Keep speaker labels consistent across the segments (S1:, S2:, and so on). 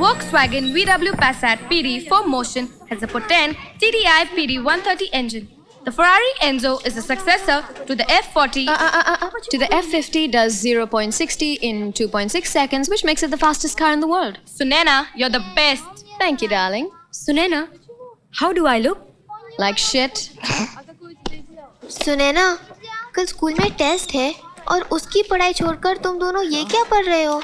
S1: Volkswagen VW Passat PD 4Motion has a potent TDI PD 130 engine. The Ferrari Enzo is the successor to the F40.
S2: To the F50 does 0.60 in 2.6 seconds, which makes it the fastest car in the world.
S1: Sunaina, you're the best.
S2: Thank you, darling.
S3: Sunaina, how do I look?
S2: Like shit.
S4: Sunaina, कल school में test है और उसकी पढ़ाई छोड़कर तुम दोनों ये क्या पढ़ रहे हो?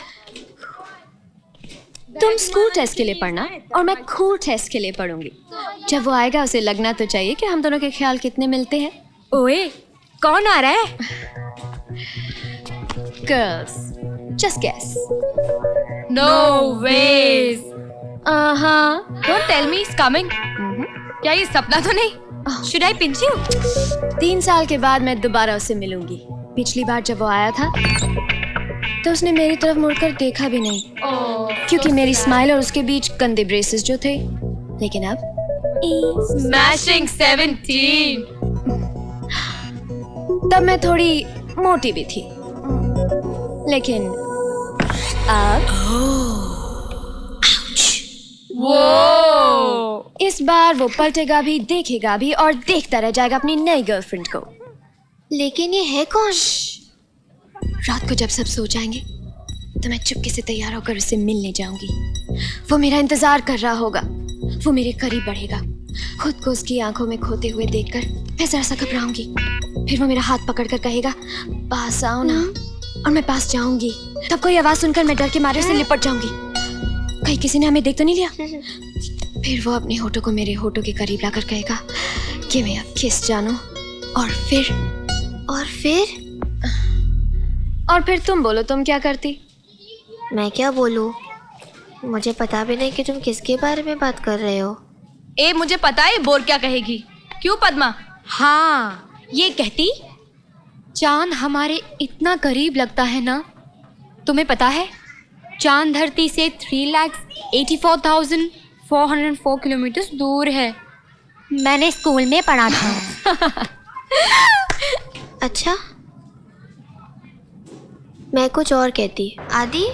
S2: तुम स्कूल टेस्ट के लिए पढ़ना और मैं कूल टेस्ट के लिए पढ़ूंगी. जब वो आएगा उसे लगना तो चाहिए कि हम दोनों के ख्याल कितने मिलते हैं.
S3: ओए, कौन आ रहा है?
S2: Girls, just guess.
S1: No ways.
S2: Don't
S1: Tell me he's coming. क्या ये सपना तो नहीं?
S3: Should I pinch you?
S2: 3 साल के बाद मैं दोबारा उससे मिलूंगी. पिछली बार जब वो आया था तो उसने मेरी तरफ मुड़कर देखा भी नहीं, क्योंकि मेरी स्माइल और उसके बीच गंदे ब्रेसेस जो थे. लेकिन अब
S1: Smashing 17.
S2: तब मैं थोड़ी मोटी भी थी, लेकिन अब
S1: Whoa.
S2: इस बार वो पलटेगा भी, देखेगा भी और देखता रह जाएगा अपनी नई गर्लफ्रेंड को.
S4: लेकिन ये है कौन?
S2: रात को जब सब सो जाएंगे तो मैं चुपके से तैयार होकर उससे मिलने जाऊंगी. वो मेरा इंतजार कर रहा होगा, वो मेरे करीब बढ़ेगा. खुद को उसकी आंखों में खोते हुए देखकर मैं जरा सा घबराऊंगी. फिर वो मेरा हाथ पकड़कर कहेगा, पास आओ ना, और मैं पास जाऊंगी. तब कोई आवाज सुनकर मैं डर के मारे उससे लिपट जाऊंगी. कहीं किसी ने हमें देख तो नहीं लिया. फिर वो अपने होठों को मेरे होठों के करीब लाकर कहेगा कि मैं अब किस जानूं. और फिर तुम बोलो, तुम क्या करती?
S4: मैं क्या बोलूं? मुझे पता भी नहीं कि तुम किसके बारे में बात कर रहे हो.
S1: ए, मुझे पता है बोर क्या कहेगी. क्यों पद्मा?
S3: हाँ, ये कहती चांद हमारे इतना करीब लगता है ना. तुम्हें पता है चांद धरती से 3,84,404 किलोमीटर दूर है. मैंने स्कूल में पढ़ा था.
S4: अच्छा, मैं कुछ और कहती. आदि?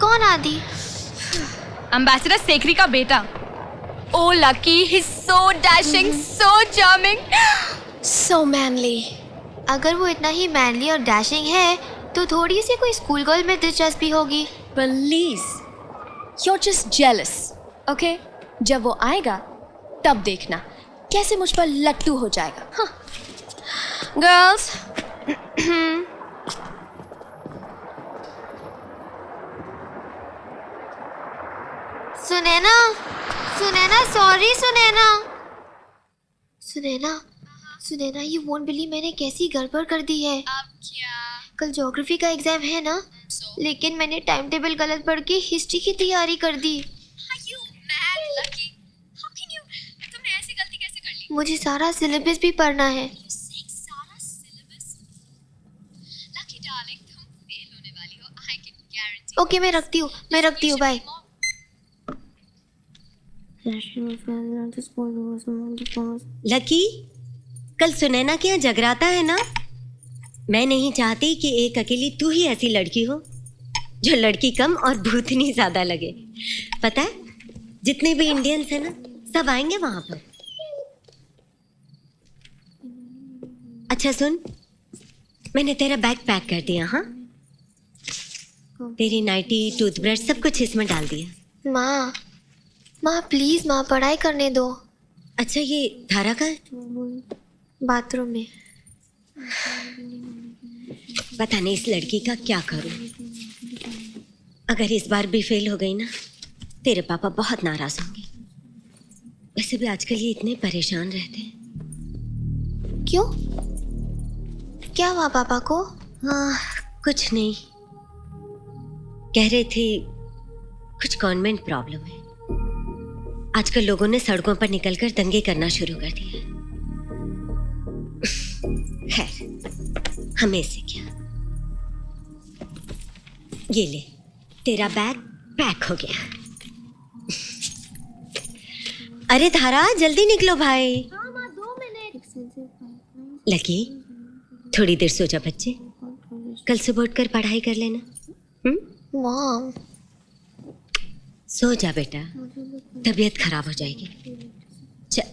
S4: कौन आदि?
S1: एम्बेसडर सेखरी का बेटा. Oh lucky, he's so dashing, so charming.
S2: So manly.
S4: अगर वो इतना ही मैनली और डैशिंग है तो थोड़ी सी कोई स्कूल गर्ल में दिलचस्पी होगी.
S2: Please, you're just jealous, okay? जब वो आएगा तब देखना कैसे मुझ पर लट्टू हो जाएगा. Girls.
S4: Sunaina, sorry Sunaina, you won't believe मैंने कैसी गड़बड़ कर दी है.
S2: अब क्या?
S4: कल ज्योग्राफी का एग्जाम है ना, लेकिन मैंने टाइम टेबल गलत पढ़ के हिस्ट्री की तैयारी कर दी.
S2: तुमने ऐसी गलती कैसे कर ली?
S4: मुझे सारा सिलेबस भी पढ़ना है.
S2: सारा सिलेबस? लकी डार्लिंग, तुम फेल होने वाली हो. I can guarantee.
S4: ओके, मैं रखती हूँ, बाय.
S5: लकी, कल सुनैना के यहाँ जगराता है ना. मैं नहीं चाहती कि एक अकेली तू ही ऐसी लड़की हो जो लड़की कम और भूतनी ज्यादा लगे. पता है, जितने भी इंडियंस हैं ना, सब आएंगे वहां पर. अच्छा सुन, मैंने तेरा बैग पैक कर दिया. हाँ, तेरी नाइटी, टूथब्रश सब कुछ इसमें डाल दिया.
S4: माँ प्लीज, माँ पढ़ाई करने दो.
S5: अच्छा, ये धारा का
S4: बाथरूम में.
S5: पता नहीं इस लड़की का क्या करूं. अगर इस बार भी फेल हो गई ना, तेरे पापा बहुत नाराज होंगे. वैसे भी आजकल ये इतने परेशान रहते हैं.
S4: क्यों? क्या हुआ पापा को?
S5: हाँ, कुछ नहीं. कह रहे थे कुछ गवर्नमेंट प्रॉब्लम है. आजकल लोगों ने सड़कों पर निकलकर दंगे करना शुरू कर दिए. खैर, हमें से क्या. ये ले, तेरा बैग पैक हो गया. अरे धारा, जल्दी निकलो भाई.
S4: 2 मिनट.
S5: लकी, थोड़ी देर सो जा बच्चे. कल सुबह उठकर पढ़ाई कर लेना.
S4: मॉम,
S5: सो जा बेटा, तबीयत खराब हो जाएगी। चल।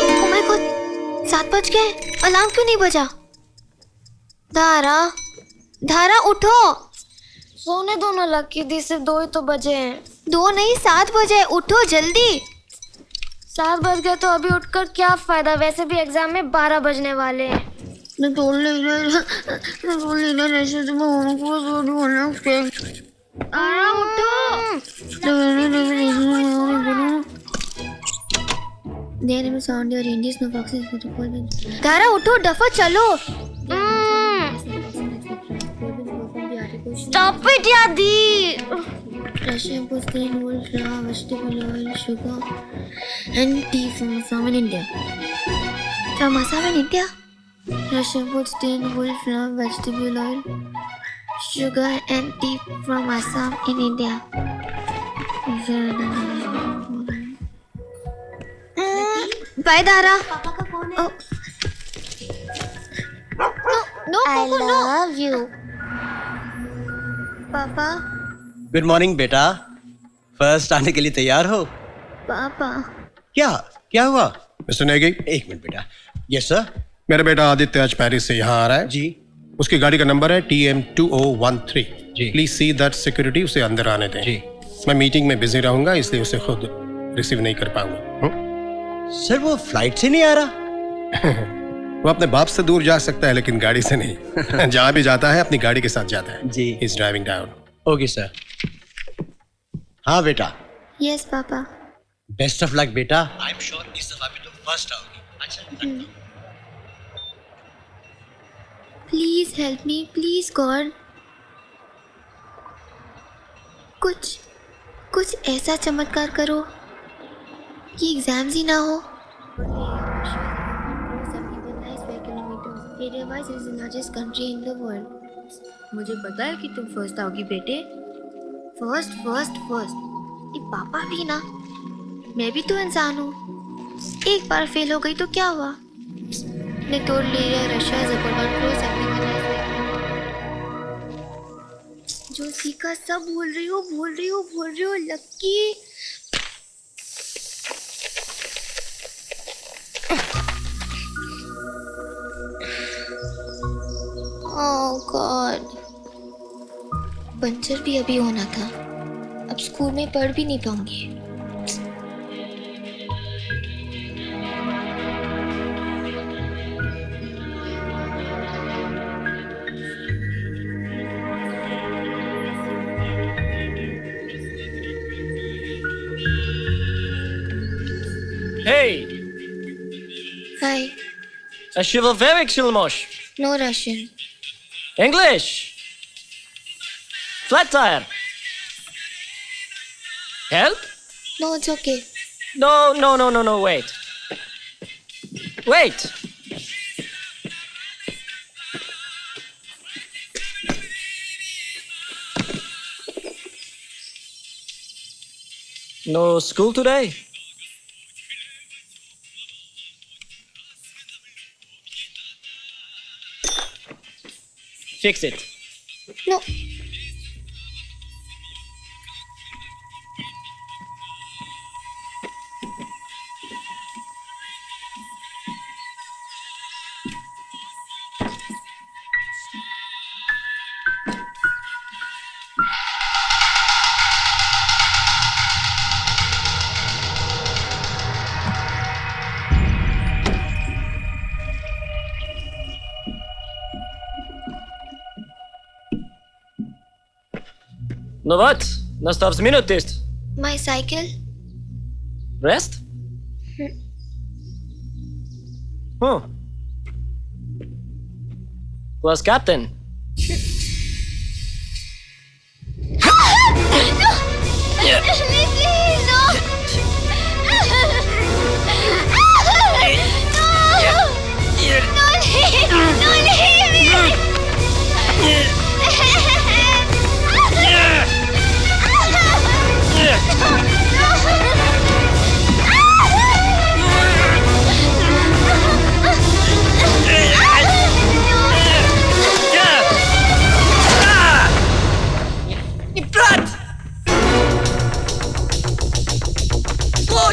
S4: Oh my God, 7 बज गए। अलार्म क्यों नहीं बजा? धारा, धारा उठो।
S2: सोने दो ना लकी दी, सिर्फ 2 ही तो बजे हैं।
S4: 2 नहीं 7 बजे, उठो जल्दी।
S2: 7 बज गए तो अभी उठकर क्या फायदा, वैसे भी एग्जाम में 12 बजने वाले हैं।
S4: धारा उठो, डफा चलो।
S2: Stop it यादी।
S6: Russia was the whole flour, vegetable oil, sugar, and tea from Assam in India.
S4: From Assam in India?
S6: Russia was the whole flour, vegetable oil, sugar, and tea from Assam in India.
S4: Bye धारा।
S6: No,
S4: I
S6: Coco, no.
S4: love you. पापा,
S7: good morning बेटा। First आने के लिए तैयार हो?
S4: पापा।
S7: क्या हुआ?
S8: मिस्टर नेगी,
S7: एक मिनट बेटा। Yes sir.
S8: मेरा बेटा आदित्य आज पेरिस से यहाँ आ रहा है
S7: जी।
S8: उसकी गाड़ी का नंबर है TM2013।
S7: जी।
S8: प्लीज सी दैट सिक्योरिटी उसे अंदर आने दें।
S7: जी।
S8: मैं मीटिंग में बिजी रहूंगा, इसलिए उसे खुद रिसीव नहीं कर पाऊंगा।
S7: सर वो फ्लाइट से नहीं आ रहा?
S8: वो अपने बाप से दूर जा सकता है लेकिन गाड़ी से नहीं। जहाँ भी जाता है अपनी गाड़ी के साथ जाता है।
S7: जी।
S8: Is driving down.
S7: Okay sir. हाँ बेटा,
S6: Yes, Papa.
S7: Best of luck बेटा। आई एम श्योर इस दफा भी तुम फर्स्ट आओगी। अच्छा
S6: Please help me, please God. कुछ ऐसा चमत्कार करो कि एग्जाम्स ही ना हो। मुझे पता है कि तुम फर्स्ट आओगी बेटे। फर्स्ट ये पापा भी ना, मैं भी तो इंसान हूँ। एक बार फेल हो गई तो क्या हुआ? मैं तोड़ लिया रशिया जो सीखा सब भूल रही हो लक्की। ओह गॉड, पंचर भी अभी होना था। अब स्कूल में पढ़ भी नहीं पाऊंगी।
S9: Hey,
S6: hi.
S9: ich will Verwechselmosch.
S6: No Russian.
S9: English. Flat tire. Help?
S6: No it's okay.
S9: No, wait. Wait. No school today? Fix it.
S6: No
S9: No what? Nastav's minute test.
S6: My cycle.
S9: Rest? Class captain.
S6: नो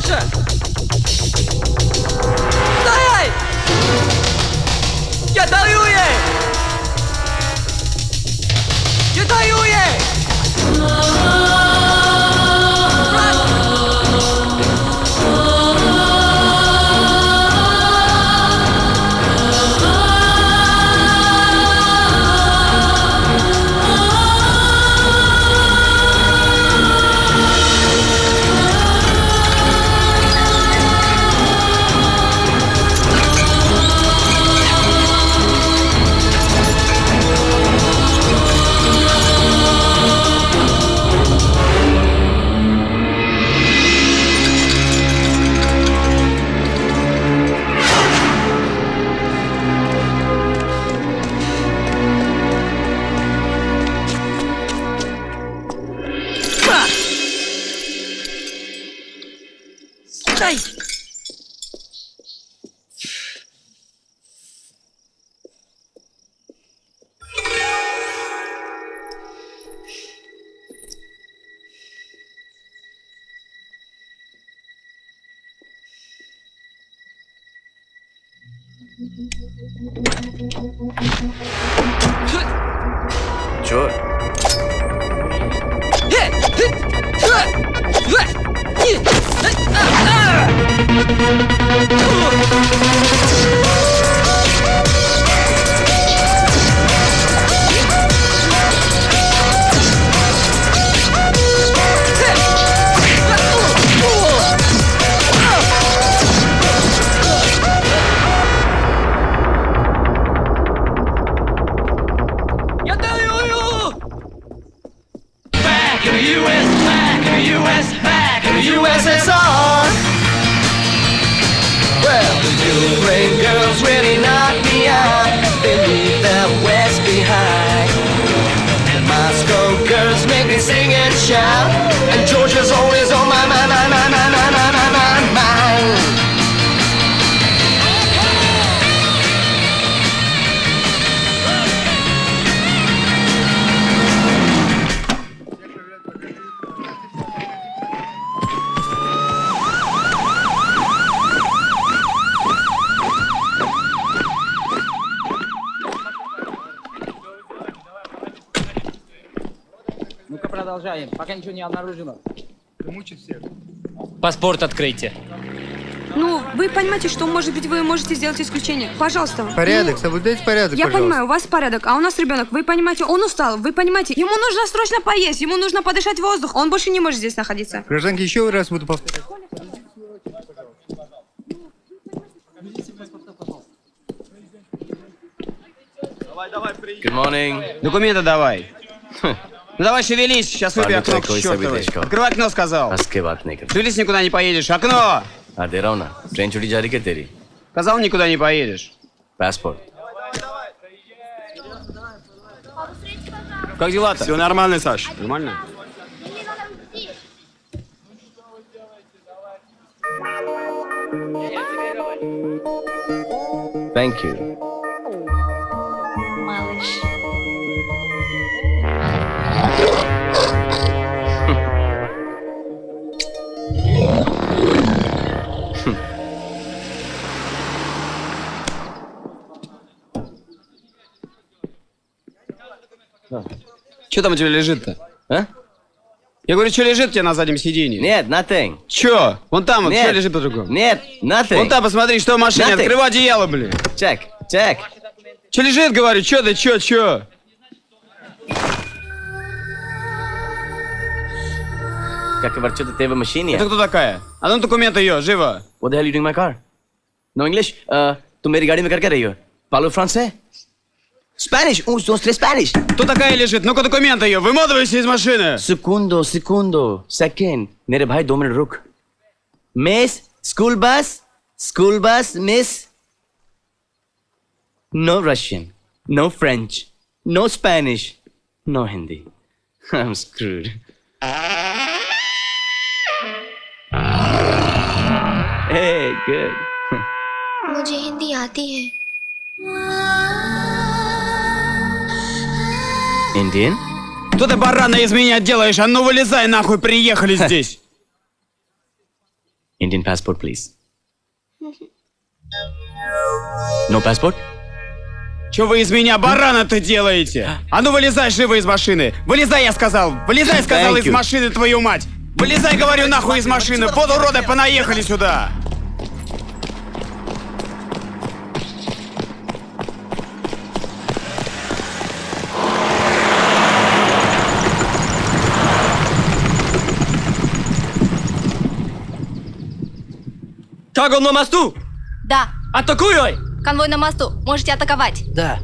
S9: Дальше! Стоять! Я даю ей! Я даю ей! Стой!
S7: चोर
S9: Я даю ей!
S10: USSR. Well, the Ukraine girls really knock me out. They leave the West behind. And Moscow girls make me sing and shout. And Georgia's always on my mind.
S11: Ну-ка продолжаем, пока ничего не обнаружено.
S9: Паспорт откройте.
S12: Ну, вы понимаете, что, может быть, вы можете сделать исключение. Пожалуйста.
S13: Порядок, соблюдайте порядок,
S12: Я
S13: пожалуйста.
S12: понимаю, у вас порядок, а у нас ребенок. Вы понимаете, он устал, вы понимаете, ему нужно срочно поесть, ему нужно подышать воздух, он больше не может здесь находиться.
S13: Гражданки, еще раз буду повторять.
S10: Good morning.
S11: Документы давай. Ну давай шевелись, сейчас выбью окно к чертовой. Открывай окно, сказал.
S10: हंस बात नहीं कर
S11: Шевелись, никуда не поедешь. Окно!
S10: हाँ दे रहा हूँ ना ट्रेन छुट्टी जारी कर तेरी
S11: Сказал, никуда не поедешь.
S10: Passport
S11: Как дела-то?
S13: Все нормально, Саш.
S11: Нормально?
S10: Thank you.
S4: Малыш.
S11: Что там у тебя лежит-то?
S10: А?
S11: Я говорю, что лежит у тебя на заднем сиденье?
S10: Нет, nothing.
S11: Че? Вон там вот,
S10: Нет.
S11: что лежит по-другому?
S10: Нет, nothing.
S11: Вон там, посмотри, что в машине.
S10: Nothing.
S11: Открывай одеяло, блин.
S10: Check, check.
S11: Че лежит, говорю, че ты, че?
S10: Как говорится, ты в машине?
S11: Это кто такая? А ну документы ее, живо.
S10: What the hell are you doing in my car? No English? तुम मेरी गाड़ी में कर रही हो? Parlo francés? Spanish? Un, dos, tres Spanish.
S11: Кто такая лежит? Ну-ка документы ее, выматывайся из машины.
S10: Segundo, second. मेरे भाई 2 मिनट रुक. Miss, school bus, miss. No Russian, no French, no Spanish, no Hindi. I'm screwed. Hey, good.
S4: मुझे हिंदी आती है.
S10: Indian?
S11: Что ты, барана, из меня делаешь? А ну вылезай нахуй, приехали здесь.
S14: Indian passport, please. No passport?
S11: Что вы из меня барана-то делаете? А ну вылезай живо из машины! Вылезай, я сказал! Вылезай, сказал, из машины, твою мать! Вылезай, говорю, нахуй из машины! Вот уроды, понаехали сюда!
S9: Как он на мосту?
S3: Да,
S9: Атакуй!
S3: конвой на мосту. Можете атаковать.
S9: Да.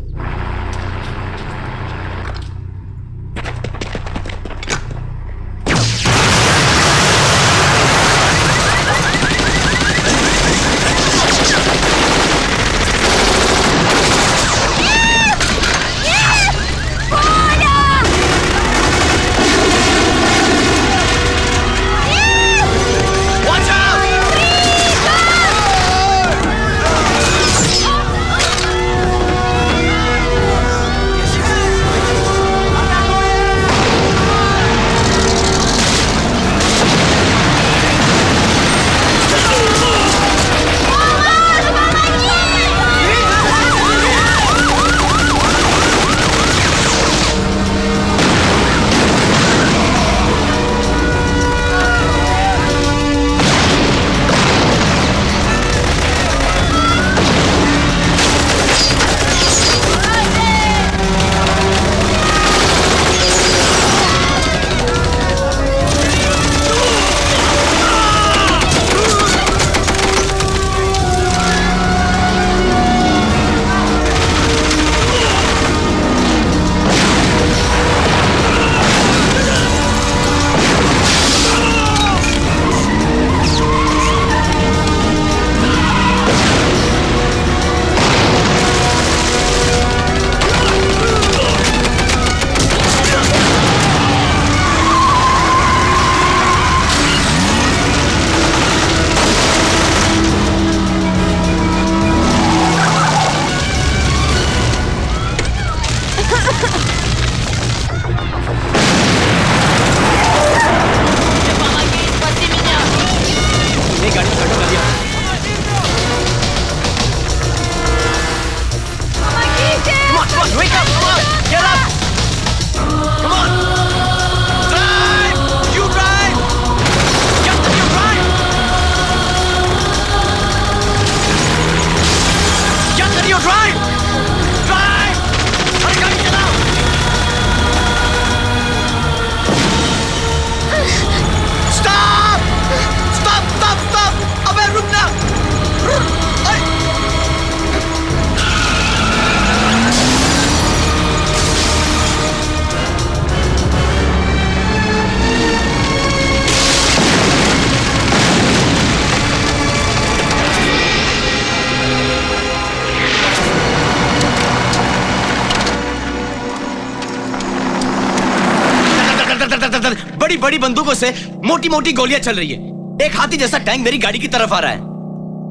S15: बड़ी बड़ी बंदूकों से मोटी मोटी गोलियां चल रही है। एक हाथी जैसा टैंक मेरी गाड़ी की तरफ आ रहा है।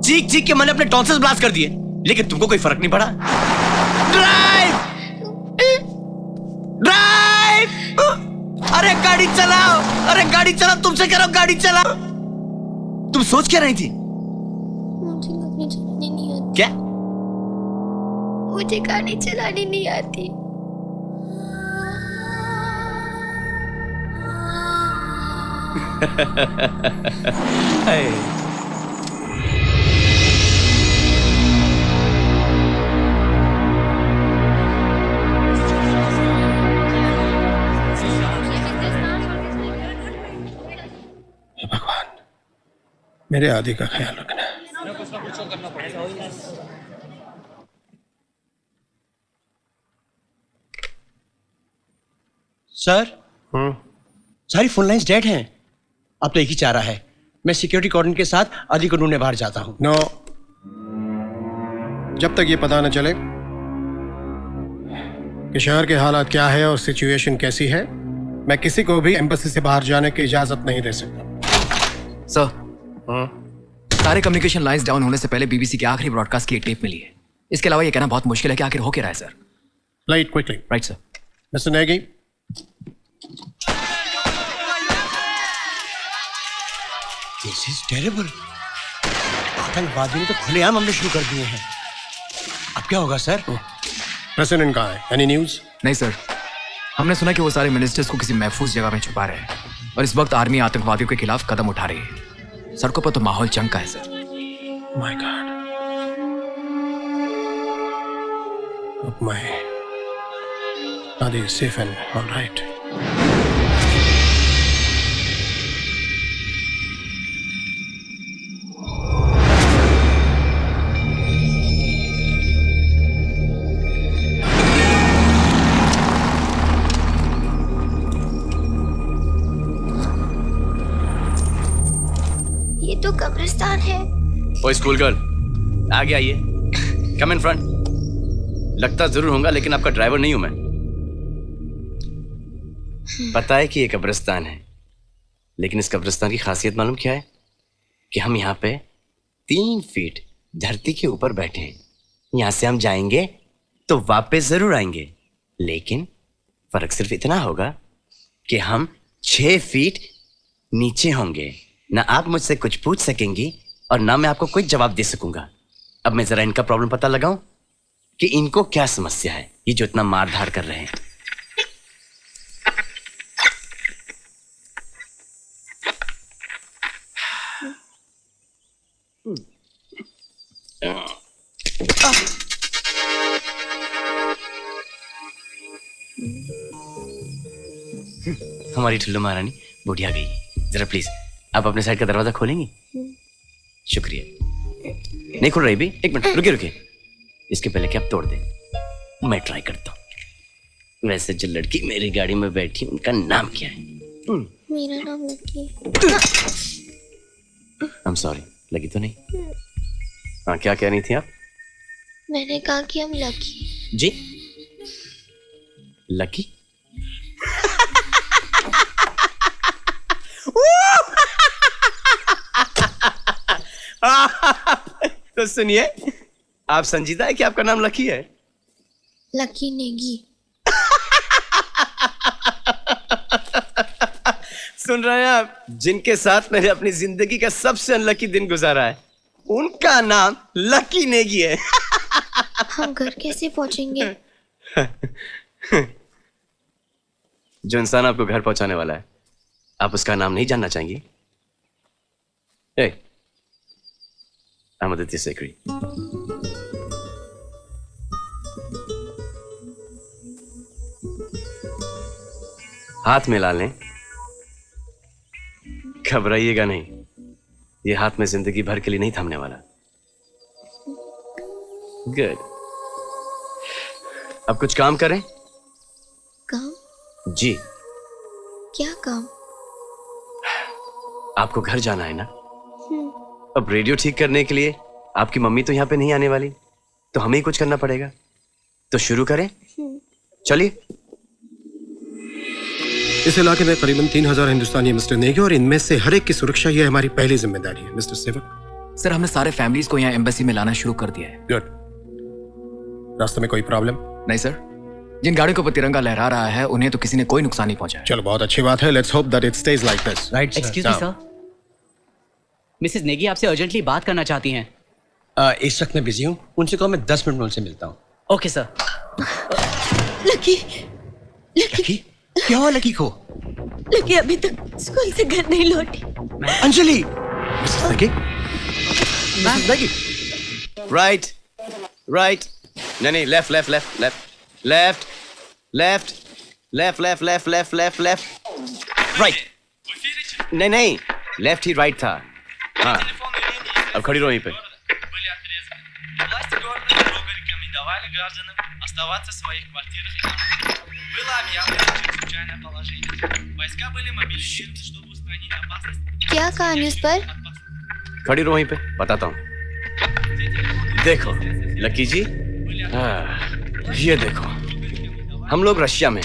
S15: चीख चीख के मैंने अपने टॉन्सिल्स ब्लास्ट कर दिए, लेकिन तुमको कोई फर्क नहीं पड़ा। ड्राइव ड्राइव, अरे गाड़ी चलाओ, अरे गाड़ी चलाओ, तुमसे कह रहा हूं गाड़ी चलाओ। तुम सोच क्या रही थी?
S6: मुझे गाड़ी चलानी नहीं आती।
S15: क्या?
S6: मुझे गाड़ी चलानी नहीं आती।
S8: भगवान, मेरे आदि का ख्याल रखना।
S7: सर, सारी फोन लाइंस डेड हैं। अब तो एक ही चारा है, मैं सिक्योरिटी कॉर्डन के साथ आदि को ढूंढने बाहर जाता हूं।
S8: नो, जब तक ये पता न चले कि शहर के हालात क्या है और सिचुएशन कैसी है, मैं किसी को भी एम्बेसी से बाहर जाने की इजाजत नहीं दे सकता।
S16: सर, सारे कम्युनिकेशन लाइंस डाउन होने से पहले बीबीसी के आखिरी ब्रॉडकास्ट की एक टेप मिली है। इसके अलावा ये कहना बहुत मुश्किल है कि आखिर हो क्या रहा है sir.
S8: Light quickly.
S16: Right sir.
S8: Mister Negi,
S7: this is terrible. आतंकवादियों ने तो खुलेआम हमले शुरू कर दिए हैं। अब क्या होगा सर?
S8: प्रेसिडेंट कहाँ है? Any news?
S16: नहीं सर, हमने सुना कि वो सारे मिनिस्टर्स को किसी महफूज जगह में छुपा रहे हैं और इस वक्त आर्मी आतंकवादियों के खिलाफ कदम उठा रही है। सड़कों पर तो माहौल जंग का है सर।
S8: My God. अब मैं Nadi is safe and all right.
S4: ये तो कब्रिस्तान है।
S15: ओ स्कूल गर्ल, आगे आइए। कम इन फ्रंट। लगता जरूर होगा लेकिन आपका ड्राइवर नहीं हूं मैं। पता है कि ये कब्रिस्तान है, लेकिन इस कब्रिस्तान की खासियत मालूम क्या है? कि हम यहाँ पे 3 फीट धरती के ऊपर बैठे हैं। यहाँ से हम जाएंगे तो वापस जरूर आएंगे, लेकिन फर्क सिर्फ इतना होगा कि हम 6 फीट नीचे होंगे। ना आप मुझसे कुछ पूछ सकेंगी और ना मैं आपको कोई जवाब दे सकूंगा। अब मैं जरा इनका प्रॉब्लम पता लगाऊं कि इनको क्या समस्या है, ये जो इतना मार धाड़ कर रहे हैं। हमारी ठुल्लू महारानी बूढ़ी आ गई। जरा प्लीज आप अपने साइड का दरवाजा खोलेंगी? शुक्रिया। नहीं खुल रही भी? एक मिनट रुकिए रुकिए। इसके पहले कि आप तोड़ दें, मैं ट्राई करता हूँ। वैसे जो लड़की मेरी गाड़ी में बैठी उनका नाम क्या है?
S4: मेरा नाम लकी।
S15: I'm sorry, लगी तो नहीं? हाँ, क्या कह रही थी आप?
S4: मैंने कहा कि हम लकी।
S15: जी लकी? तो सुनिए, आप संजीदा है कि आपका नाम लकी है?
S4: लकी नेगी।
S15: सुन रहे हैं आप? जिनके साथ मैंने अपनी जिंदगी का सबसे अनलकी दिन गुजारा है, उनका नाम लकी नेगी है।
S4: हम घर कैसे पहुंचेंगे?
S15: जो इंसान आपको घर पहुंचाने वाला है, आप उसका नाम नहीं जानना चाहेंगी? I'm Aditya Sekri. हाथ मिला लें, घबराइएगा नहीं। ये हाथ में जिंदगी भर के लिए नहीं थमने वाला। गुड। अब कुछ काम करें?
S4: काम?
S15: जी।
S4: क्या काम?
S15: आपको घर जाना है ना? अब रेडियो ठीक करने के लिए आपकी मम्मी तो यहाँ पे नहीं आने वाली, तो हमें ही कुछ करना पड़ेगा। तो शुरू करें? चलिए।
S8: इस इलाके में करीबन 3000 हिंदुस्तानी मिस्टर नेगी और इनमें से हर एक की सुरक्षा ये हमारी पहली जिम्मेदारी है। मिस्टर सेवक,
S16: सर हमने सारे फैमिलीज को यहाँ एम्बेसी में लाना शुरू कर दिया है।
S8: गुड। रास्ते में कोई प्रॉब्लम?
S16: नहीं सर, जिन गाड़ियों पर तिरंगा लहरा रहा है उन्हें तो किसी ने कोई नुकसान नहीं पहुंचाया।
S8: चलो बहुत अच्छी बात है। Let's hope that it stage like this.
S7: Right sir.
S17: Excuse me sir, Mrs Negi आपसे अर्जेंटली बात करना चाहती हैं।
S7: इस वक्त मैं बिजी हूँ, उनसे कहो मैं 10 मिनट में उनसे मिलता हूँ।
S17: Okay sir.
S5: लकी,
S7: लकी क्या हुआ लकी को?
S5: लकी अभी तक स्कूल से घर नहीं लौटी।
S7: Anjali, Mrs Lucky, Mrs Lucky.
S15: Right right, नहीं left left left left left left left left left left left left right. नहीं लेफ्ट ही राइट था। हाँ, अब खड़ी रहो यहीं पे।
S4: क्या कहा न्यूज़ पर?
S15: खड़ी रहो वहीं पे, बताता हूँ। देखो लकी जी, ये देखो हम लोग रशिया में।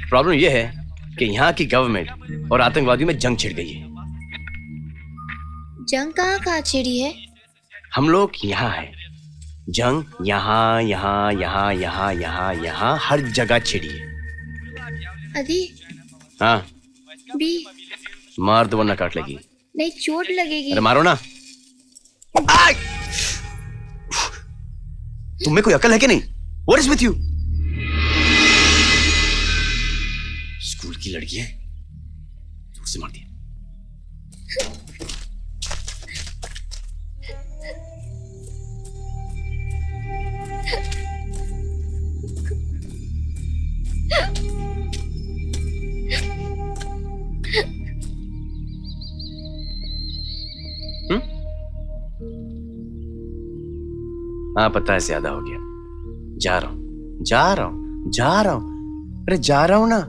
S15: प्रॉब्लम ये है कि यहाँ की गवर्नमेंट और आतंकवादियों में जंग छिड़ गई है।
S4: जंग कहाँ छिड़ी है?
S15: हम लोग यहाँ है, जंग यहाँ यहाँ यहाँ यहाँ यहाँ यहाँ हर जगह छिड़ी है।
S4: अदी
S15: हाँ,
S4: बी
S15: मार दो वरना काट लेगी।
S6: नहीं चोट लगेगी।
S15: अरे मारो ना। आय! तुम्हें कोई अकल है कि नहीं? What is with you? School की लड़की है, जोर से मार दिया। हाँ पता है ज्यादा हो गया। जा रहा हूं, जा रहा हूं, जा रहा हूं। अरे जा रहा हूं ना।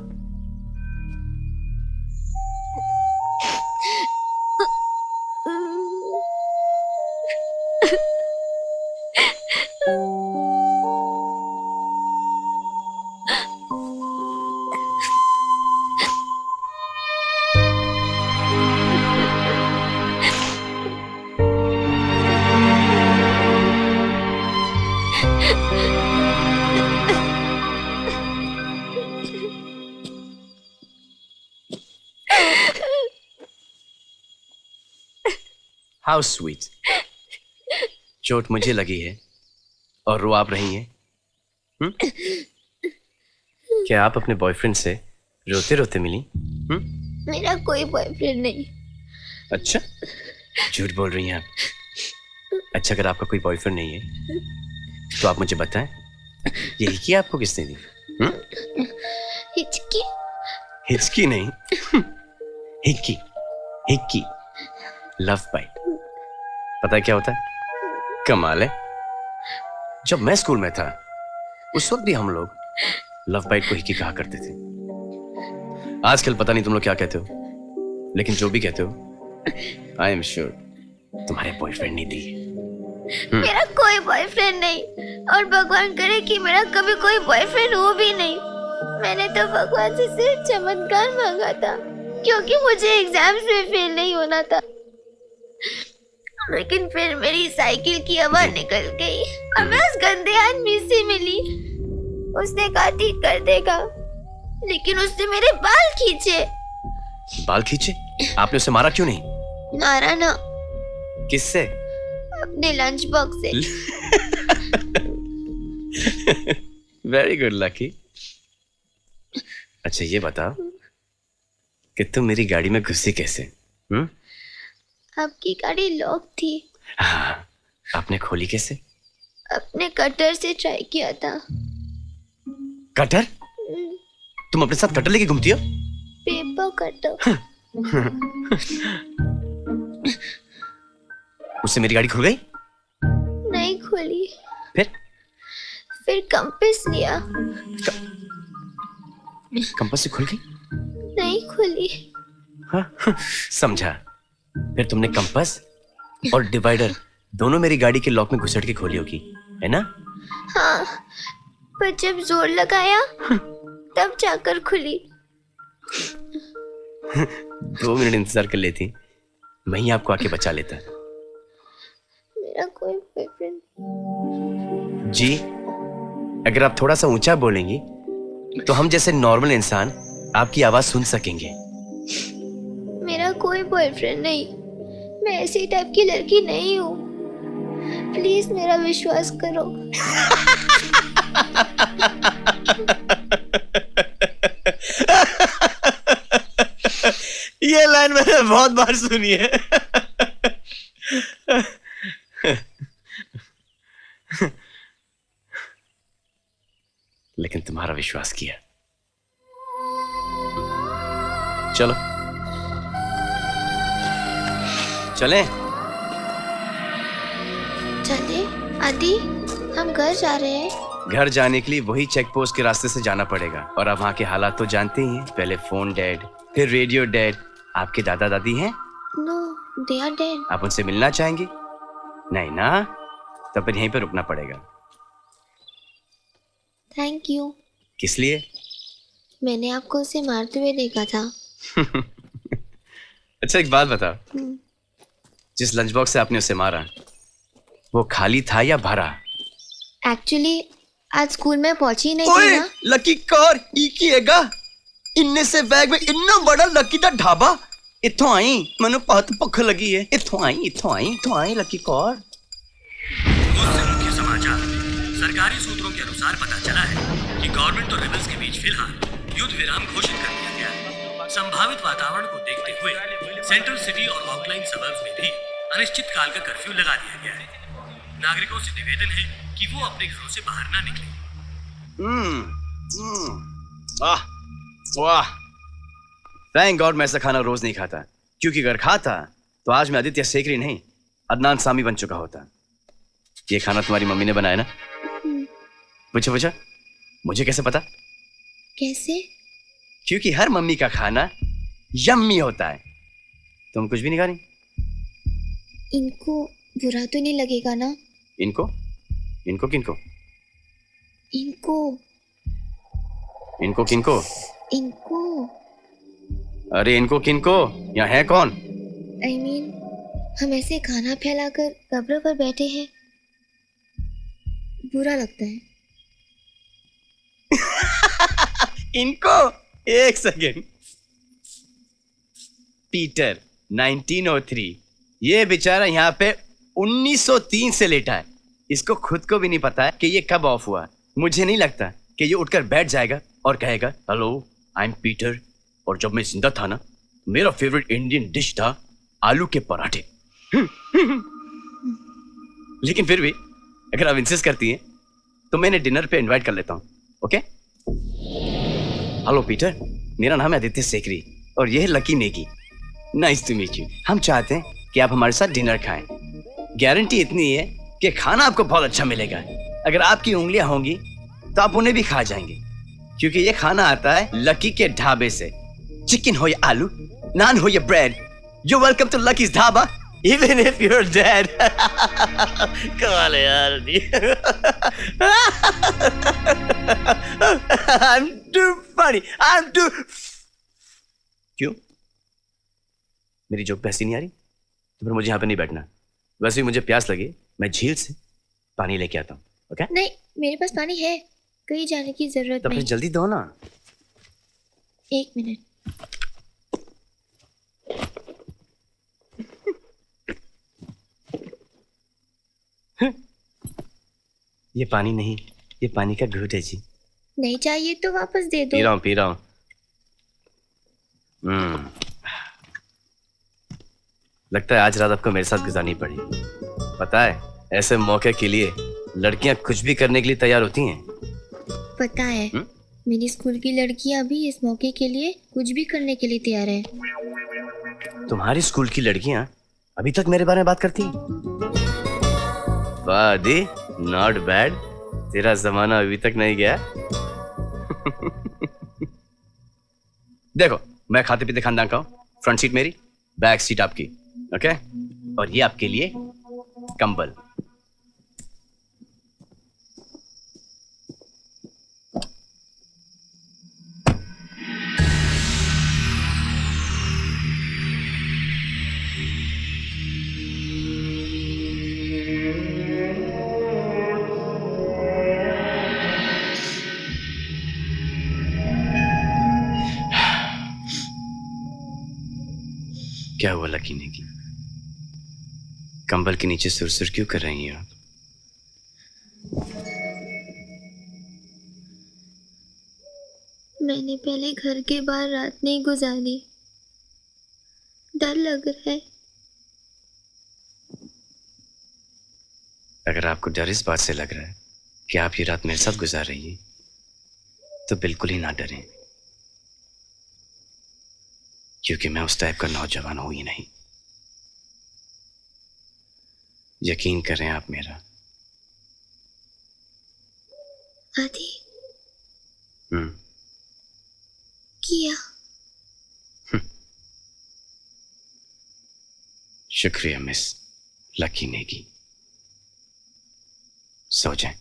S15: How sweet. चोट मुझे लगी है और रो आप रही हैं। क्या आप अपने बॉयफ्रेंड से रोते रोते मिली?
S6: मेरा कोई बॉयफ्रेंड नहीं।
S15: अच्छा, झूठ बोल रही हैं आप। अच्छा, अगर आपका कोई बॉयफ्रेंड नहीं है तो आप मुझे बताएं, ये हिचकी आपको किसने दी?
S6: हिचकी?
S15: हिचकी नहीं, हिक्की, हिक्की, लव बाइट। पता है क्या होता है? कमाल है। जब मैं स्कूल में था उस वक्त भी हम लोग लव बाइट को हिक्की कहा करते थे। आजकल पता नहीं तुम लोग क्या कहते हो, लेकिन जो भी कहते हो आई एम श्योर तुम्हारे बॉयफ्रेंड ने दी।
S6: मेरा कोई बॉयफ्रेंड नहीं, और भगवान करे कि मेरा कभी कोई बॉयफ्रेंड हो भी नहीं। मैंने तो भगवान से सिर्फ चमत्कार मांगा था, क्योंकि मुझे एग्जाम्स में फेल नहीं होना था। लेकिन फिर मेरी साइकिल की हवा निकल गई और मैं उस गंदे आदमी से मिली। उसने कहा ठीक कर देगा, लेकिन उसने मेरे बाल खींचे।
S15: बाल खींचे? आपने उसे मारा क्यों नहीं?
S6: मारा ना।
S15: किससे?
S6: अपने लंच बॉक्स से।
S15: Very good lucky. अच्छा ये बताओ कि तुम मेरी गाड़ी में घुसी कैसे?
S6: आपकी गाड़ी लॉक थी।
S15: हाँ, आपने खोली कैसे?
S6: अपने कटर से ट्राई किया था।
S15: कटर? तुम अपने साथ कटर लेके घूमती हो?
S6: Paper cutter.
S15: उससे मेरी गाड़ी खुल गई?
S6: नहीं खुली।
S15: फिर
S6: कंपास लिया।
S15: कंपास से खुल गई?
S6: नहीं खुली।
S15: हाँ, समझा। फिर तुमने कंपास और डिवाइडर दोनों मेरी गाड़ी के लॉक में घुसट के खोली होगी, है ना?
S6: हाँ, पर जब जोर लगाया तब जाकर खुली।
S15: 2 मिनट इंतजार कर लेती, मैं ही आपको आके बचा लेता।
S6: मेरा कोई बॉयफ्रेंड
S15: जी, अगर आप थोड़ा सा ऊंचा बोलेंगी तो हम जैसे नॉर्मल इंसान आपकी आवाज सुन सकेंगे।
S6: मेरा कोई बॉयफ्रेंड नहीं। मैं ऐसी टाइप की लड़की नहीं हूँ। प्लीज मेरा विश्वास करो।
S15: ये लाइन मैंने बहुत बार सुनी है। लेकिन तुम्हारा विश्वास किया। चलो चले।
S6: चले आदि, हम घर जा रहे हैं।
S15: घर जाने के लिए वही चेक पोस्ट के रास्ते से जाना पड़ेगा, और अब वहाँ के हालात तो जानते ही हैं। पहले फोन डेड, फिर रेडियो डेड। आपके दादा दादी हैं?
S6: No, they are dead.
S15: आप उनसे मिलना चाहेंगे? नहीं ना, तब फिर यहीं पे रुकना पड़ेगा।
S6: Thank you.
S15: किस लिए?
S6: मैंने आपको उसे मारते हुए देखा था।
S15: अच्छा एक बात बताओ, जिस लंच बॉक्स से आपने उसे मारा वो खाली था या भरा?
S6: एक्चुअली आज स्कूल में पहुंची नहीं थी ना।
S15: लकी कार ई की हैगा इन्ने से बैग में इन्ना बड़ा लकी दा ढाबा इत्थों आई, मैनू बहुत भुख लगी है। इत्थों आई लकी कौर।
S14: मुख्य समाचार। सरकारी सूत्रों के अनुसार पता चला है कि गवर्नमेंट और रेबल्स के बीच फिलहाल युद्ध विराम घोषित कर दिया गया है। संभावित वातावरण को देखते हुए सेंट्रल सिटी और आउटलाइन सबर्ब्स में भी अनिश्चित काल का कर्फ्यू लगा दिया गया है। नागरिकों से निवेदन है कि वो अपने घरों से बाहर ना निकलें।
S15: वाह वाह, थैंक गॉड मैं ऐसा खाना रोज नहीं खाता, क्योंकि अगर खाता तो आज मैं आदित्य सेकरी नहीं अदनान सामी बन चुका होता। ये खाना तुम्हारी मम्मी ने बनाया ना? पूछा मुझे कैसे पता?
S4: कैसे?
S15: क्योंकि हर मम्मी का खाना यम्मी होता है। तुम कुछ भी नहीं खा रही?
S4: इनको बुरा तो नहीं लगेगा ना?
S15: इनको किनको? इनको किनको? अरे इनको किनको? यहाँ है कौन?
S4: I mean, हम ऐसे खाना फैलाकर कब्र पर बैठे हैं, बुरा लगता है।
S15: इनको? एक सेकेंड। पीटर 1903, ये बेचारा यहाँ पे 1903 से लेटा है। इसको खुद को भी नहीं पता है कि ये कब ऑफ हुआ। मुझे नहीं लगता कि ये उठकर बैठ जाएगा और कहेगा हेलो आई एम पीटर, और जब मैं जिंदा था ना मेरा फेवरेट इंडियन डिश था आलू के पराठे। लेकिन फिर भी अगर आप इंसिस्ट करती हैं तो मैंने डिनर पे इनवाइट कर लेता हूँ। ओके? हेलो पीटर, मेरा नाम है आदित्य सेकरी और ये है Lucky Negi. Nice to meet you. हम चाहते हैं कि आप हमारे साथ डिनर खाएं। गारंटी इतनी है कि खाना आपको बहुत अच्छा मिलेगा। अगर आपकी उंगलियां होंगी तो आप उन्हें भी खा जाएंगे, क्योंकि ये खाना आता है लकी के ढाबे से। चिकन हो या आलू, नान हो या bread, you welcome to Lucky's dhaba even if you are dead. कमाल है यार। I'm too funny. I'm too... क्यों? मेरी जोक पैसी नहीं आ रही? तो फिर मुझे यहाँ पे नहीं बैठना। वैसे ही मुझे प्यास लगी, मैं झील से पानी लेके आता हूँ। ओके?
S4: नहीं, मेरे पास पानी है, कहीं जाने की जरूरत
S15: तो फिर
S4: नहीं।
S15: जल्दी दो ना।
S4: 1 मिनट।
S15: ये पानी नहीं, ये पानी का घूंट है जी।
S4: नहीं चाहिए तो वापस दे दो।
S15: पी रहा हूँ। लगता है आज रात आपको मेरे साथ गुजारनी पड़ी। पता है ऐसे मौके के लिए लड़कियां कुछ भी करने के लिए तैयार होती हैं।
S4: पता है मेरी स्कूल की लड़कियां भी इस मौके के लिए कुछ भी करने के लिए तैयार है।
S15: तुम्हारी स्कूल की लड़कियां अभी तक मेरे बारे में बात करती हैं? वाह दी, नॉट बैड। तेरा जमाना अभी तक नहीं गया। देखो मैं खाते पीते खानदान का हूं। फ्रंट सीट मेरी, बैक सीट आपकी। ओके? और ये आपके लिए कंबल। क्या हुआ लकी नेगी? कंबल के नीचे सुरसुर क्यों कर रही हैं आप?
S4: मैंने पहले घर के बाहर रात नहीं गुजारी, डर लग रहा है।
S15: अगर आपको डर इस बात से लग रहा है कि आप ये रात मेरे साथ गुजार रही हैं, तो बिल्कुल ही ना डरें, क्योंकि मैं उस टाइप का नौजवान हूं ही नहीं। यकीन करें आप मेरा।
S4: आदि किया।
S15: शुक्रिया मिस लकी नेगी। सो जाएं।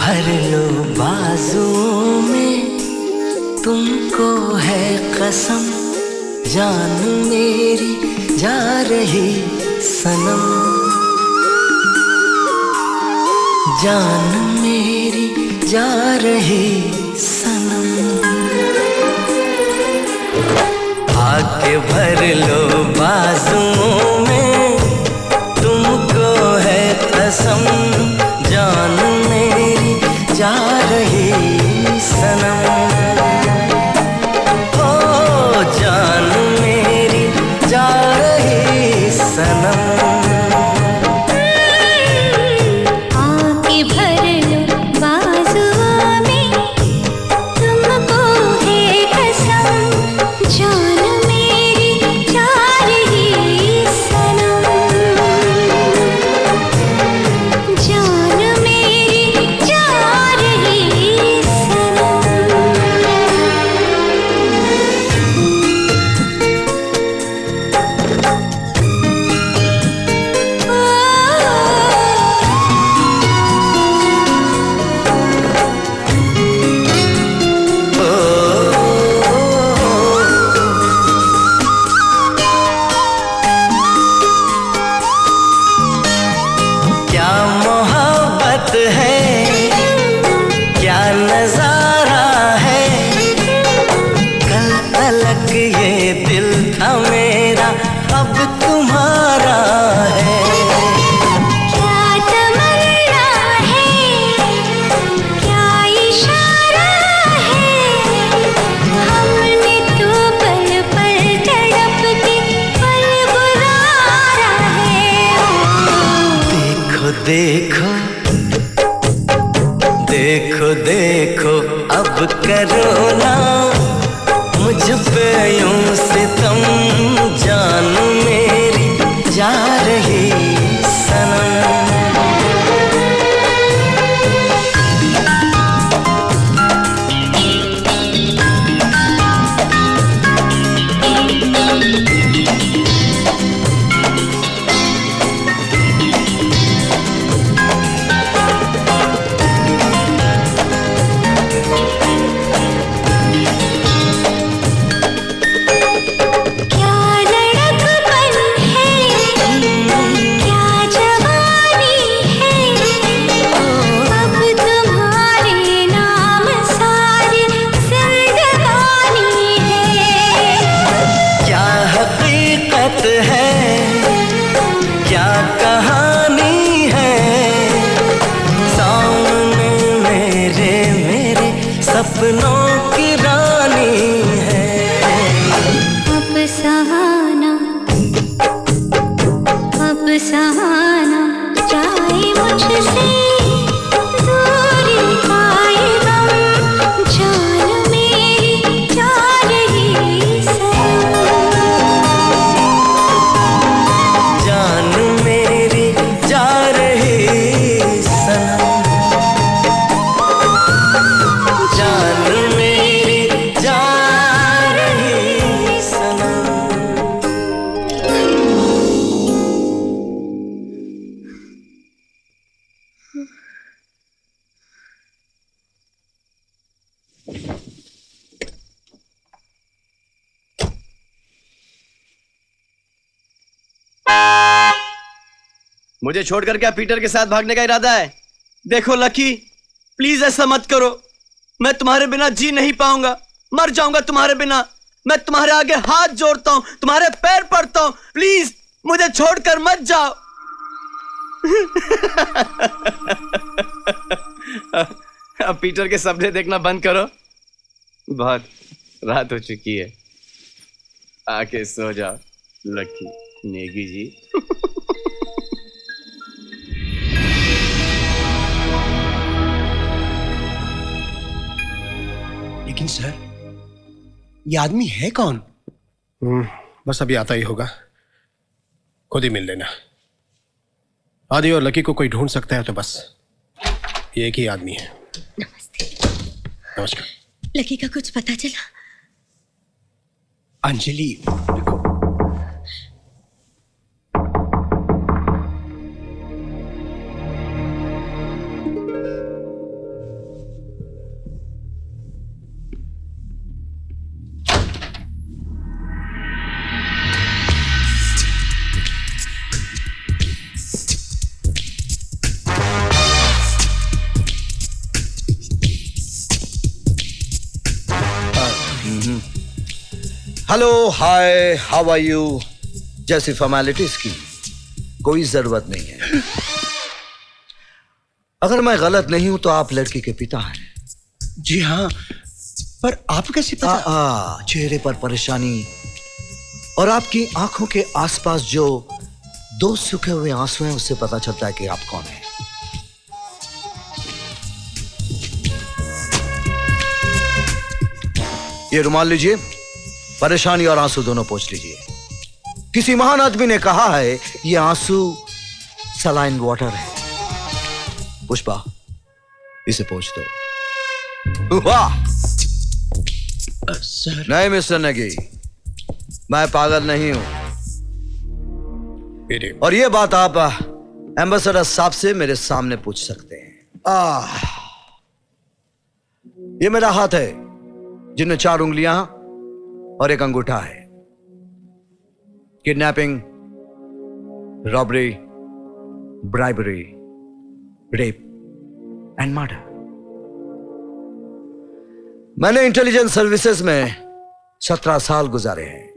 S10: भर लो बाजुओं में, तुमको है कसम, जान मेरी जा रही सनम, जान मेरी जा रही सनम। आके भर लो बाजुओं में, तुमको है कसम, जान मेरी जा रही सनम, ओ जान मेरी जा रही सनम।
S18: आके भर लो बाजुओं में, तुमको है कसम, जान मेरी जा रही सनम, जान मेरी जा रही सनम।
S10: क्या मोहब्बत है, क्या नजारा है, कल तलक ये दिल था मेरा, अब तुम्हारा है।
S18: क्या तमन्ना है, क्या इशारा है, हमने तो पल पल तड़प के पल गुजारा है।
S10: देखो देखो देखो देखो अब करो ना मुझ पे यूं सितम, जान मेरी जा रही सनम।
S18: क्या लड़कपन है, क्या जवानी है, अब तुम्हारे नाम सारी जिंदगानी है।
S10: क्या हकीकत है, क्या कहानी है, सामने मेरे मेरे सपनों की रानी है।
S18: अब सहाना, अब सहाना जाए मुझसे, दूरी पाए गम, जान मेरी जा रही सनम,
S10: जान मेरी जा रही सनम, जान मेरी जा रही सनम।
S15: मुझे छोड़कर क्या पीटर के साथ भागने का इरादा है? देखो लकी, प्लीज ऐसा मत करो। मैं तुम्हारे बिना जी नहीं पाऊंगा, मर जाऊंगा तुम्हारे बिना। मैं तुम्हारे आगे हाथ जोड़ता हूं, तुम्हारे पैर पड़ता हूं, प्लीज मुझे छोड़कर मत जाओ। अब पीटर के सपने देखना बंद करो, बहुत रात हो चुकी है। आके सो जाओ लकी नेगी जी।
S7: लेकिन सर, ये आदमी है कौन?
S8: बस अभी आता ही होगा, खुद ही मिल लेना। आदि और लकी को कोई ढूंढ सकता है तो बस ये एक ही आदमी है। नमस्कार।
S5: लकी का कुछ पता चला?
S7: अंजलि देखो,
S19: hello, hi, how are you जैसी फॉर्मेलिटीज की कोई जरूरत नहीं है। अगर मैं गलत नहीं हूं तो आप लड़की के पिता हैं।
S7: जी हाँ, पर आप कैसे पता?
S19: चेहरे पर परेशानी और आपकी आंखों के आसपास जो 2 सूखे हुए आंसू हैं उससे पता चलता है कि आप कौन हैं। ये रुमाल लीजिए, परेशानी और आंसू दोनों पोंछ लीजिए। किसी महान आदमी ने कहा है ये आंसू सलाइन वाटर है। पुष्पा, इसे पोंछ दो। वाह!
S7: सर।
S19: नहीं मिस्टर नेगी, मैं पागल नहीं हूं। और ये बात आप एम्बेसडर साहब से मेरे सामने पूछ सकते हैं। ये मेरा हाथ है जिनमें 4 उंगलियां और 1 अंगूठा है। Kidnapping, robbery, bribery, rape and murder. मैंने इंटेलिजेंस सर्विसेज में 17 साल गुजारे हैं।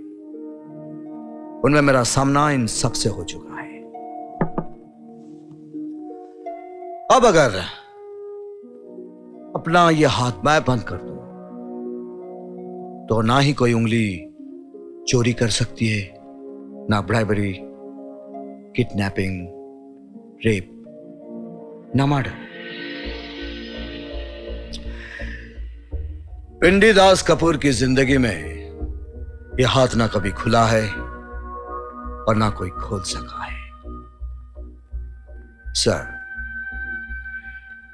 S19: उनमें मेरा सामना इन सब से हो चुका है। अब अगर अपना यह हाथ मैं बंद कर दूं तो ना ही कोई उंगली चोरी कर सकती है, ना ब्राइबरी, किडनैपिंग, रेप, ना मर्डर। पिंडी दास कपूर की जिंदगी में यह हाथ ना कभी खुला है और ना कोई खोल सका है। सर,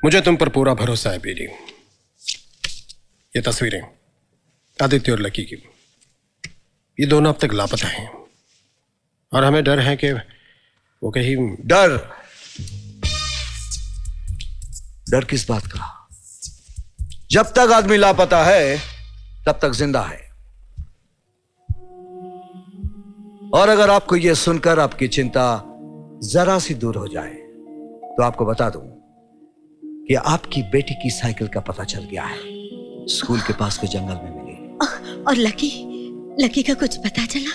S8: मुझे तुम पर पूरा भरोसा है पीडी। ये तस्वीरें आदित्य और लकी की, ये दोनों अब तक लापता हैं और हमें डर है कि वो कहीं।
S19: डर किस बात का? जब तक आदमी लापता है तब तक जिंदा है। और अगर आपको यह सुनकर आपकी चिंता जरा सी दूर हो जाए तो आपको बता दूं कि आपकी बेटी की साइकिल का पता चल गया है। स्कूल के पास के जंगल में मिली।
S5: और लकी का कुछ पता चला?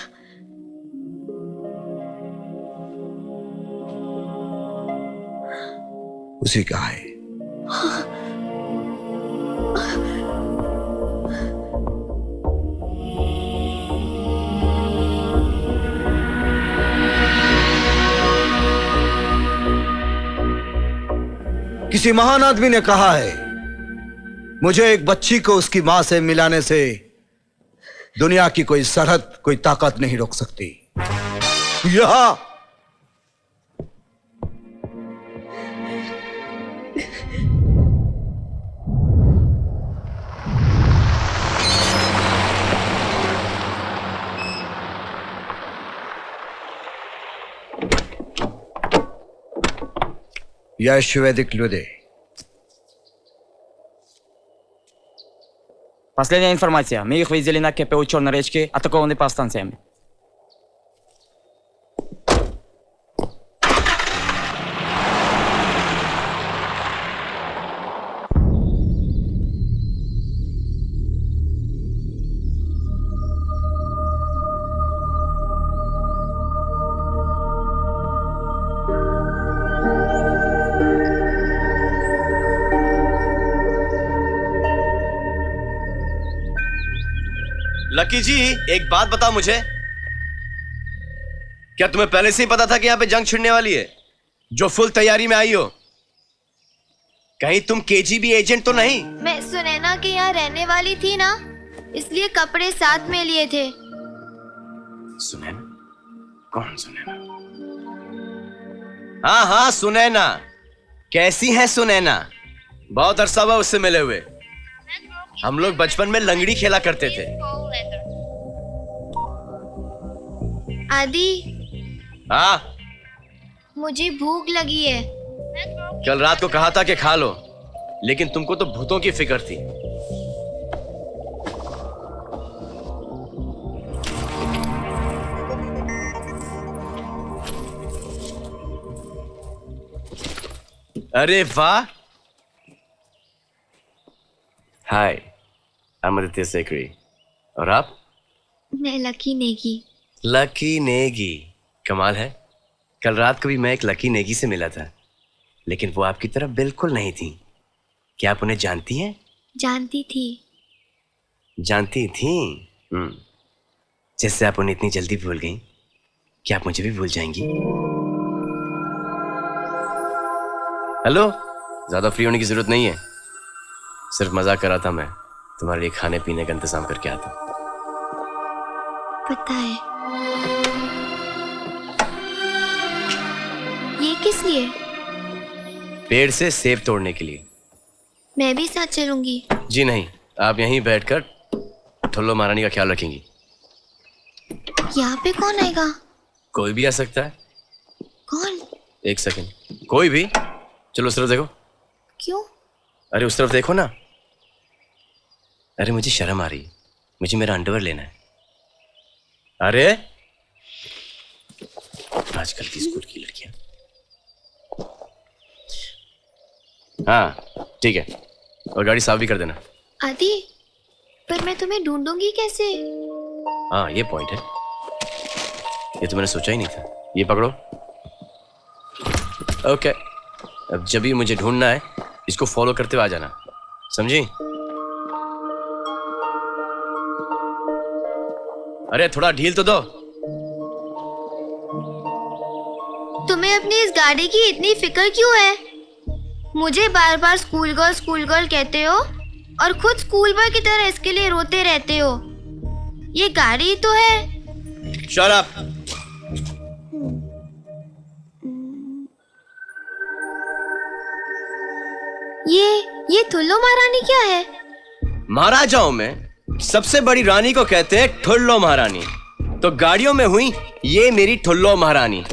S19: उसी का है। किसी महान आदमी ने कहा है मुझे एक बच्ची को उसकी मां से मिलाने से दुनिया की कोई सरहद, कोई ताकत नहीं रोक सकती। यहां Ящеведик людей.
S17: Последняя информация. Мы их видели на КПУ Черной речки, атакованы по станциям.
S15: लकी जी, एक बात बताओ मुझे, क्या तुम्हें पहले से ही पता था कि यहाँ पे जंग छिड़ने वाली है, जो फुल तैयारी में आई हो? कहीं तुम केजीबी एजेंट तो नहीं?
S6: मैं सुनैना के यहाँ रहने वाली थी ना, इसलिए कपड़े साथ में लिए थे।
S15: सुनैना? कौन सुनैना? हाँ हाँ, सुनैना। कैसी है सुनैना? बहुत अरसा हुआ उससे मिले हुए। हम लोग बचपन में लंगड़ी खेला करते थे।
S6: आदि,
S15: हाँ,
S6: मुझे भूख लगी है।
S15: कल रात को कहा था कि खा लो, लेकिन तुमको तो भूतों की फिक्र थी। अरे वाह। हाय, I'm आदित्य सेकरी। और आप?
S6: मैं लकी नेगी।
S15: लकी नेगी, कमाल है। कल रात को भी मैं एक लकी नेगी से मिला था, लेकिन वो आपकी तरह बिल्कुल नहीं थी। क्या आप उन्हें जानती हैं?
S6: जानती थी।
S15: जानती थी? जैसे आप उन्हें इतनी जल्दी भूल गई, क्या आप मुझे भी भूल जाएंगी? हेलो, ज्यादा फ्री होने की जरूरत नहीं है, सिर्फ मजाक कर रहा था। मैं तुम्हारे लिए खाने पीने का इंतजाम करके आता हूं।
S6: पता है। ये किस लिए?
S15: पेड़ से सेब तोड़ने के लिए।
S6: मैं भी साथ चलूंगी।
S15: जी नहीं, आप यहीं बैठकर ठुल्लो महारानी का ख्याल रखेंगी।
S6: यहाँ पे कौन आएगा?
S15: कोई भी आ सकता है।
S6: कौन?
S15: एक सेकंड, कोई भी। चलो उस तरफ देखो।
S6: क्यों?
S15: अरे उस तरफ देखो ना। अरे मुझे शर्म आ रही है, मुझे मेरा अंडरवेयर लेना है। अरे आजकल की स्कूल की लड़कियां। हाँ ठीक है, और गाड़ी साफ भी कर देना।
S6: आदि, पर मैं तुम्हें ढूंढूंगी कैसे?
S15: हाँ ये पॉइंट है, ये तो मैंने सोचा ही नहीं था। ये पकड़ो। ओके, अब जब भी मुझे ढूंढना है, इसको फॉलो करते हुए आ जाना, समझी? अरे थोड़ा ढील तो दो।
S6: तुम्हें अपनी इस गाड़ी की इतनी फिक्र क्यों है? मुझे बार बार स्कूल गर्ल कहते हो और खुद स्कूल बॉय की तरह इसके लिए रोते रहते हो। ये गाड़ी तो है।
S15: Shut up.
S6: ये ठुल्लो महारानी क्या है?
S15: महाराजाओं में सबसे बड़ी रानी को कहते हैं ठुल्लो महारानी। तो गाड़ियों में हुई ये मेरी ठुल्लो महारानी।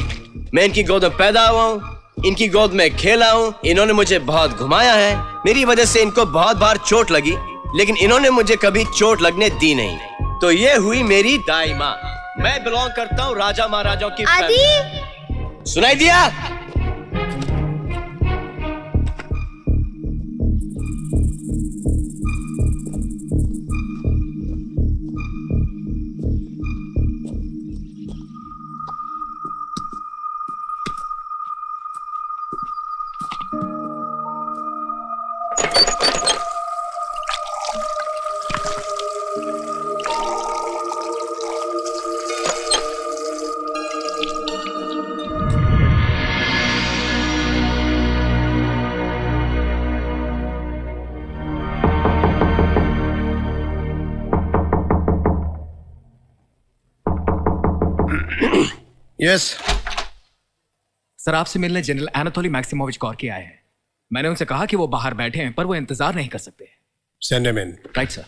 S15: मैं इनकी गोद में पैदा हुआ हूँ, इनकी गोद में खेला हूँ, इन्होंने मुझे बहुत घुमाया है। मेरी वजह से इनको बहुत बार चोट लगी, लेकिन इन्होंने मुझे कभी चोट लगने दी नहीं। तो ये हुई मेरी दाई माँ। मैं बिलोंग करता हूँ राजा महाराजाओं की फैमिली। सुनाई दिया?
S8: यस
S16: सर, आपसे मिलने जनरल एनाटोली मैक्सिमोविच कॉर्की आए हैं। मैंने उनसे कहा कि वो बाहर बैठे हैं, पर वो इंतजार नहीं कर सकते।
S8: Send him in.
S16: Right sir.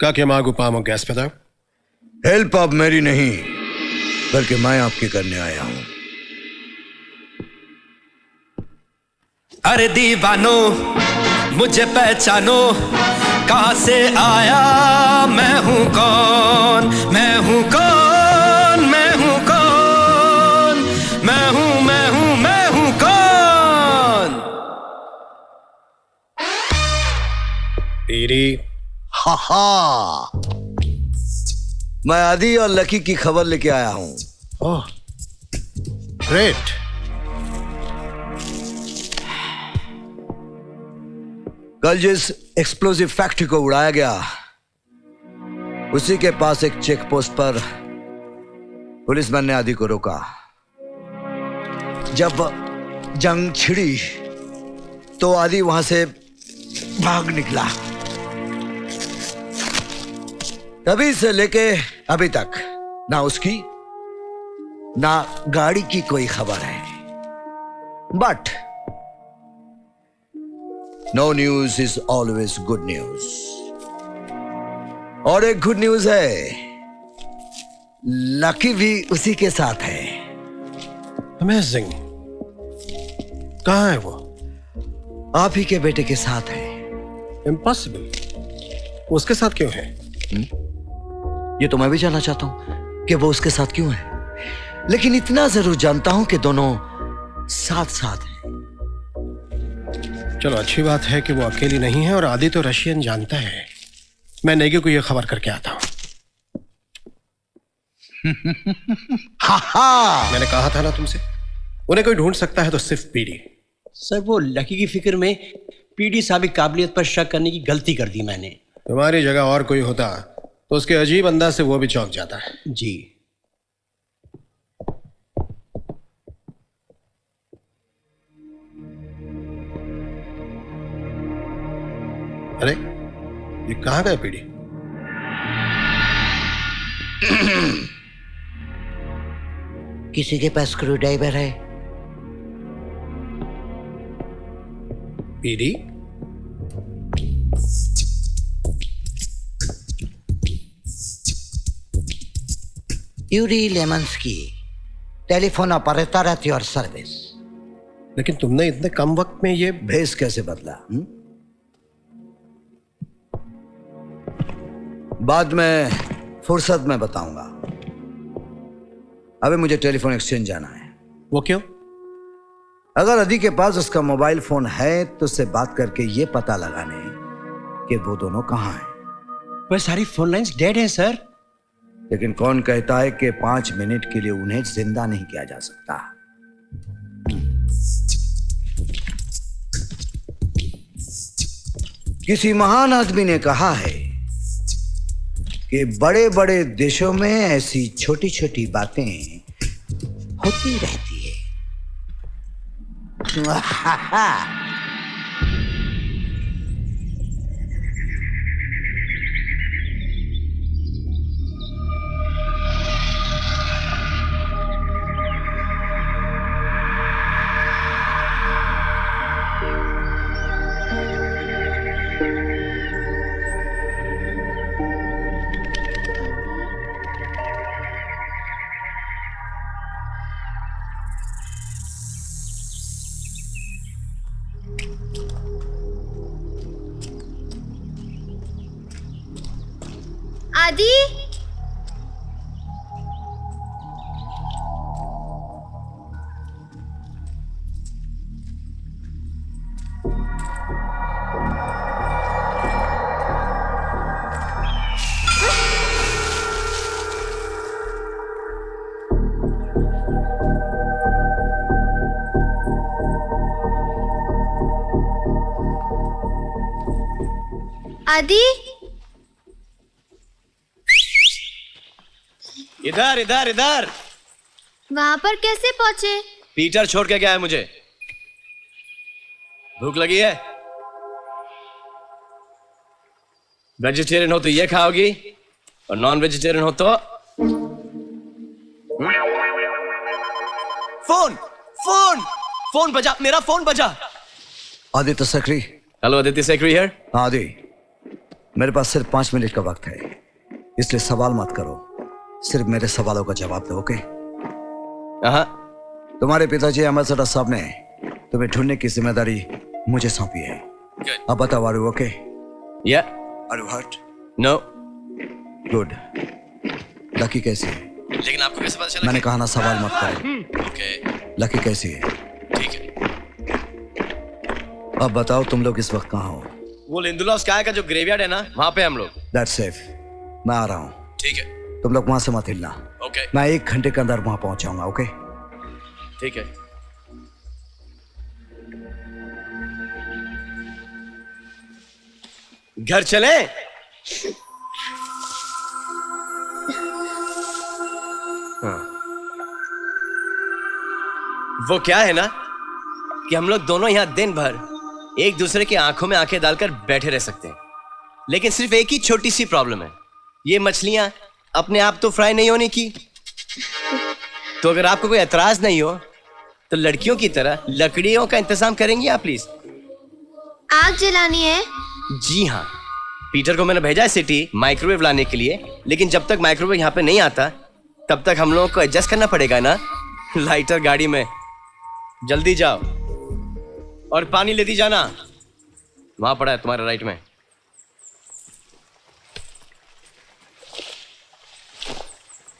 S8: Как я могу помочь, господа?
S19: Help अब मेरी नहीं, बल्कि मैं आपकी करने आया हूं।
S10: अरे दीवानो मुझे पहचानो, कहां से आया, मैं हूं कौन, मैं हूं कौन, मैं हूं कौन, मैं हूं मैं हूं मैं हूं कौन।
S8: पीरी।
S19: हा हा, मैं आदि और लकी की खबर लेके आया हूं।
S8: Oh great.
S19: कल जिस एक्सप्लोसिव फैक्ट्री को उड़ाया गया, उसी के पास एक चेक पोस्ट पर पुलिसमैन ने आदि को रोका। जब जंग छिड़ी तो आदि वहां से भाग निकला। तभी से लेके अभी तक ना उसकी ना गाड़ी की कोई खबर है। But no news is always good news. और एक गुड न्यूज है, लकी भी उसी के साथ है।
S8: अमेजिंग। कहाँ है वो?
S19: आप ही के बेटे के साथ है।
S8: इम्पॉसिबल। उसके साथ क्यों है?
S19: ये तो मैं भी जानना चाहता हूं कि वो उसके साथ क्यों है, लेकिन इतना जरूर जानता हूं कि दोनों साथ साथ हैं।
S8: चलो अच्छी बात है कि वो अकेली नहीं है और आदि तो रशियन जानता है। मैं नेगी को ये खबर करके आता हूँ। मैंने कहा था ना तुमसे, उन्हें कोई ढूंढ सकता है तो सिर्फ पीडी।
S7: सर वो लकी की फिक्र में पीडी साहब की काबिलियत पर शक करने की गलती कर दी मैंने।
S8: तुम्हारी जगह और कोई होता तो उसके अजीब अंदाज से वो भी चौंक जाता है।
S7: जी।
S8: अरे ये कहाँ गए पीडी?
S19: किसी के पास स्क्रू ड्राइवर है?
S8: PD?
S19: Yuri Lemansky, telephone operator at your service.
S8: लेकिन तुमने इतने कम वक्त में ये
S19: भेस कैसे बदला? बाद में फुर्सत में बताऊंगा। अभी मुझे टेलीफोन एक्सचेंज जाना है।
S8: वो क्यों?
S19: अगर अदी के पास उसका मोबाइल फोन है तो उससे बात करके ये पता लगाने कि वो दोनों कहां हैं।
S7: वह सारी फोन लाइंस डेड हैं सर।
S19: लेकिन कौन कहता है कि 5 मिनट के लिए उन्हें जिंदा नहीं किया जा सकता? किसी महान आदमी ने कहा है कि बड़े बड़े देशों में ऐसी छोटी छोटी बातें होती रहती है।
S4: आदि, आदि,
S15: इधर इधर इधर।
S4: वहां पर कैसे पहुंचे?
S15: पीटर छोड़ के गया है मुझे। भूख लगी है? वेजिटेरियन हो तो ये खाओगी और नॉन वेजिटेरियन हो तो फोन फोन फोन बजा, मेरा फोन बजा।
S19: आदित्य सक्री।
S15: Hello Aditya Sakri here.
S19: आदि, मेरे पास सिर्फ 5 मिनट का वक्त है, इसलिए सवाल मत करो, सिर्फ मेरे सवालों का जवाब दो। ओके? तुम्हारे पिताजी अहमद सदा साहब ने तुम्हें ढूंढने की जिम्मेदारी मुझे सौंपी है। अब बताओ, are you okay?
S15: Yeah.
S19: Are you hurt?
S15: No.
S19: Good. Lucky कैसी है?
S15: लेकिन आपको कैसे पता चला?
S19: मैंने कहा ना सवाल मत करो।
S15: ओके।
S19: लकी कैसी है?
S15: ठीक है।
S19: अब बताओ, तुम लोग इस वक्त कहाँ हो?
S15: वो लिंदुला स्काई का जो ग्रेवयार्ड है ना, वहां पे हम लोग।
S19: That's safe. मैं आ रहा हूँ।
S15: ठीक है।
S19: तुम लोग वहां से मत हिलना।
S15: ओके।
S19: मैं 1 घंटे के अंदर वहां पहुंच जाऊंगा। ओके?
S15: ठीक है। घर चले? हाँ। वो क्या है ना कि हम लोग दोनों यहां दिन भर एक दूसरे की आंखों में आंखें डालकर बैठे रह सकते हैं, लेकिन सिर्फ एक ही छोटी सी प्रॉब्लम है, ये मछलियां अपने आप तो फ्राई नहीं होने की। तो अगर आपको कोई एतराज नहीं हो तो लड़कियों की तरह लकड़ियों का इंतजाम करेंगी आप प्लीज?
S4: आग जलानी है?
S15: जी हाँ, पीटर को मैंने भेजा है सिटी माइक्रोवेव लाने के लिए, लेकिन जब तक माइक्रोवेव यहाँ पे नहीं आता तब तक हम लोगों को एडजस्ट करना पड़ेगा ना लाइटर गाड़ी में। जल्दी जाओ और पानी लेती जाना, वहां पड़ा है तुम्हारे राइट में।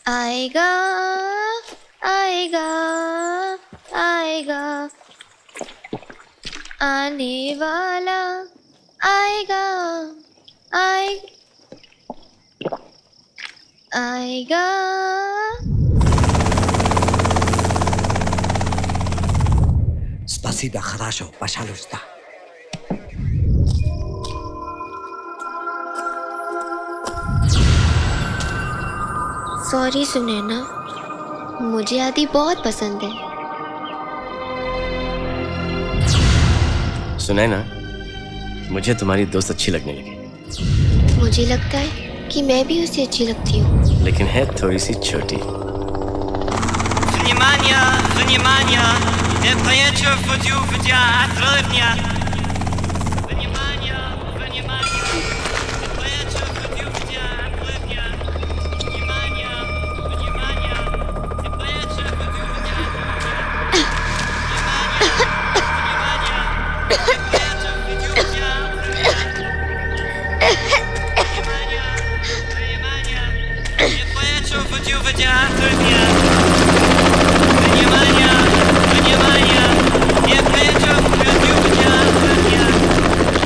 S4: आएगा आएगा आएगा
S6: आने वाला आएगा आएगा।
S19: Spasiba, хорошо, пожалуйста.
S6: सॉरी सुनैना, मुझे आदि बहुत पसंद है।
S15: सुनाए ना, मुझे तुम्हारी दोस्त अच्छी लगने लगी।
S6: मुझे लगता है कि मैं भी उसे अच्छी लगती हूँ।
S15: लेकिन है थोड़ी सी छोटी।
S10: Внимание, внимание! Я поеду в театр дня. Внимание, внимание! Я поеду в театр дня. Внимание, внимание! Я поеду в театр дня.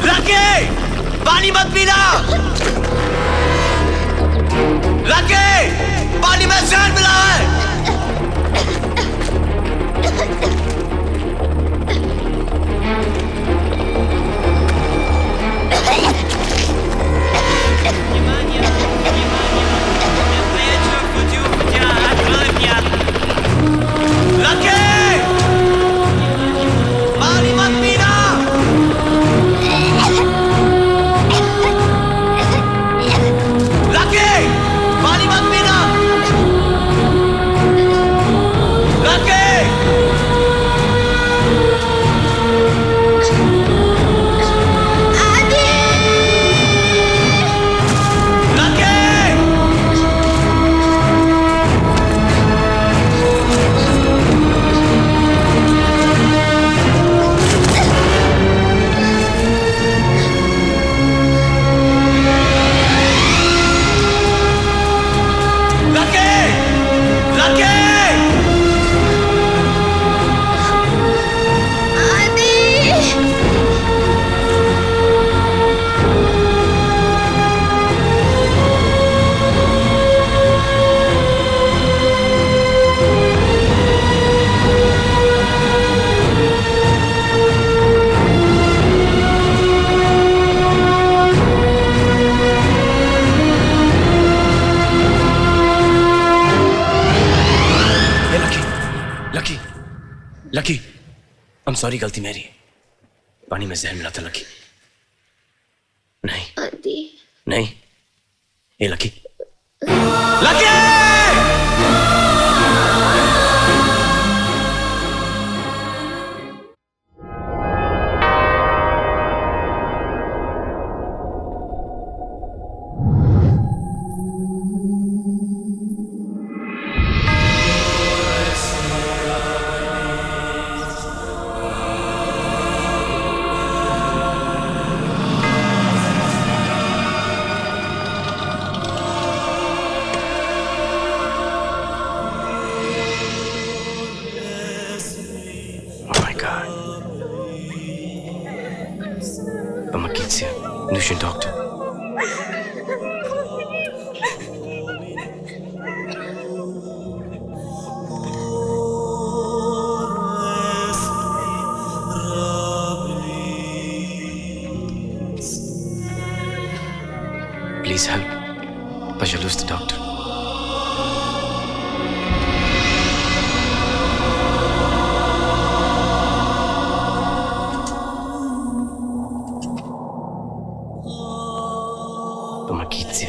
S15: लकी! पानी मत पीना! लकी! पानी में जहर मिला है! लकी, I'm sorry, गलती मेरी। पानी में जहर मिला था लकी। नहीं
S6: आदि
S15: नहीं, ये lucky lucky! Nutrition doctor. Please help. Pajalus the doctor. Помогите.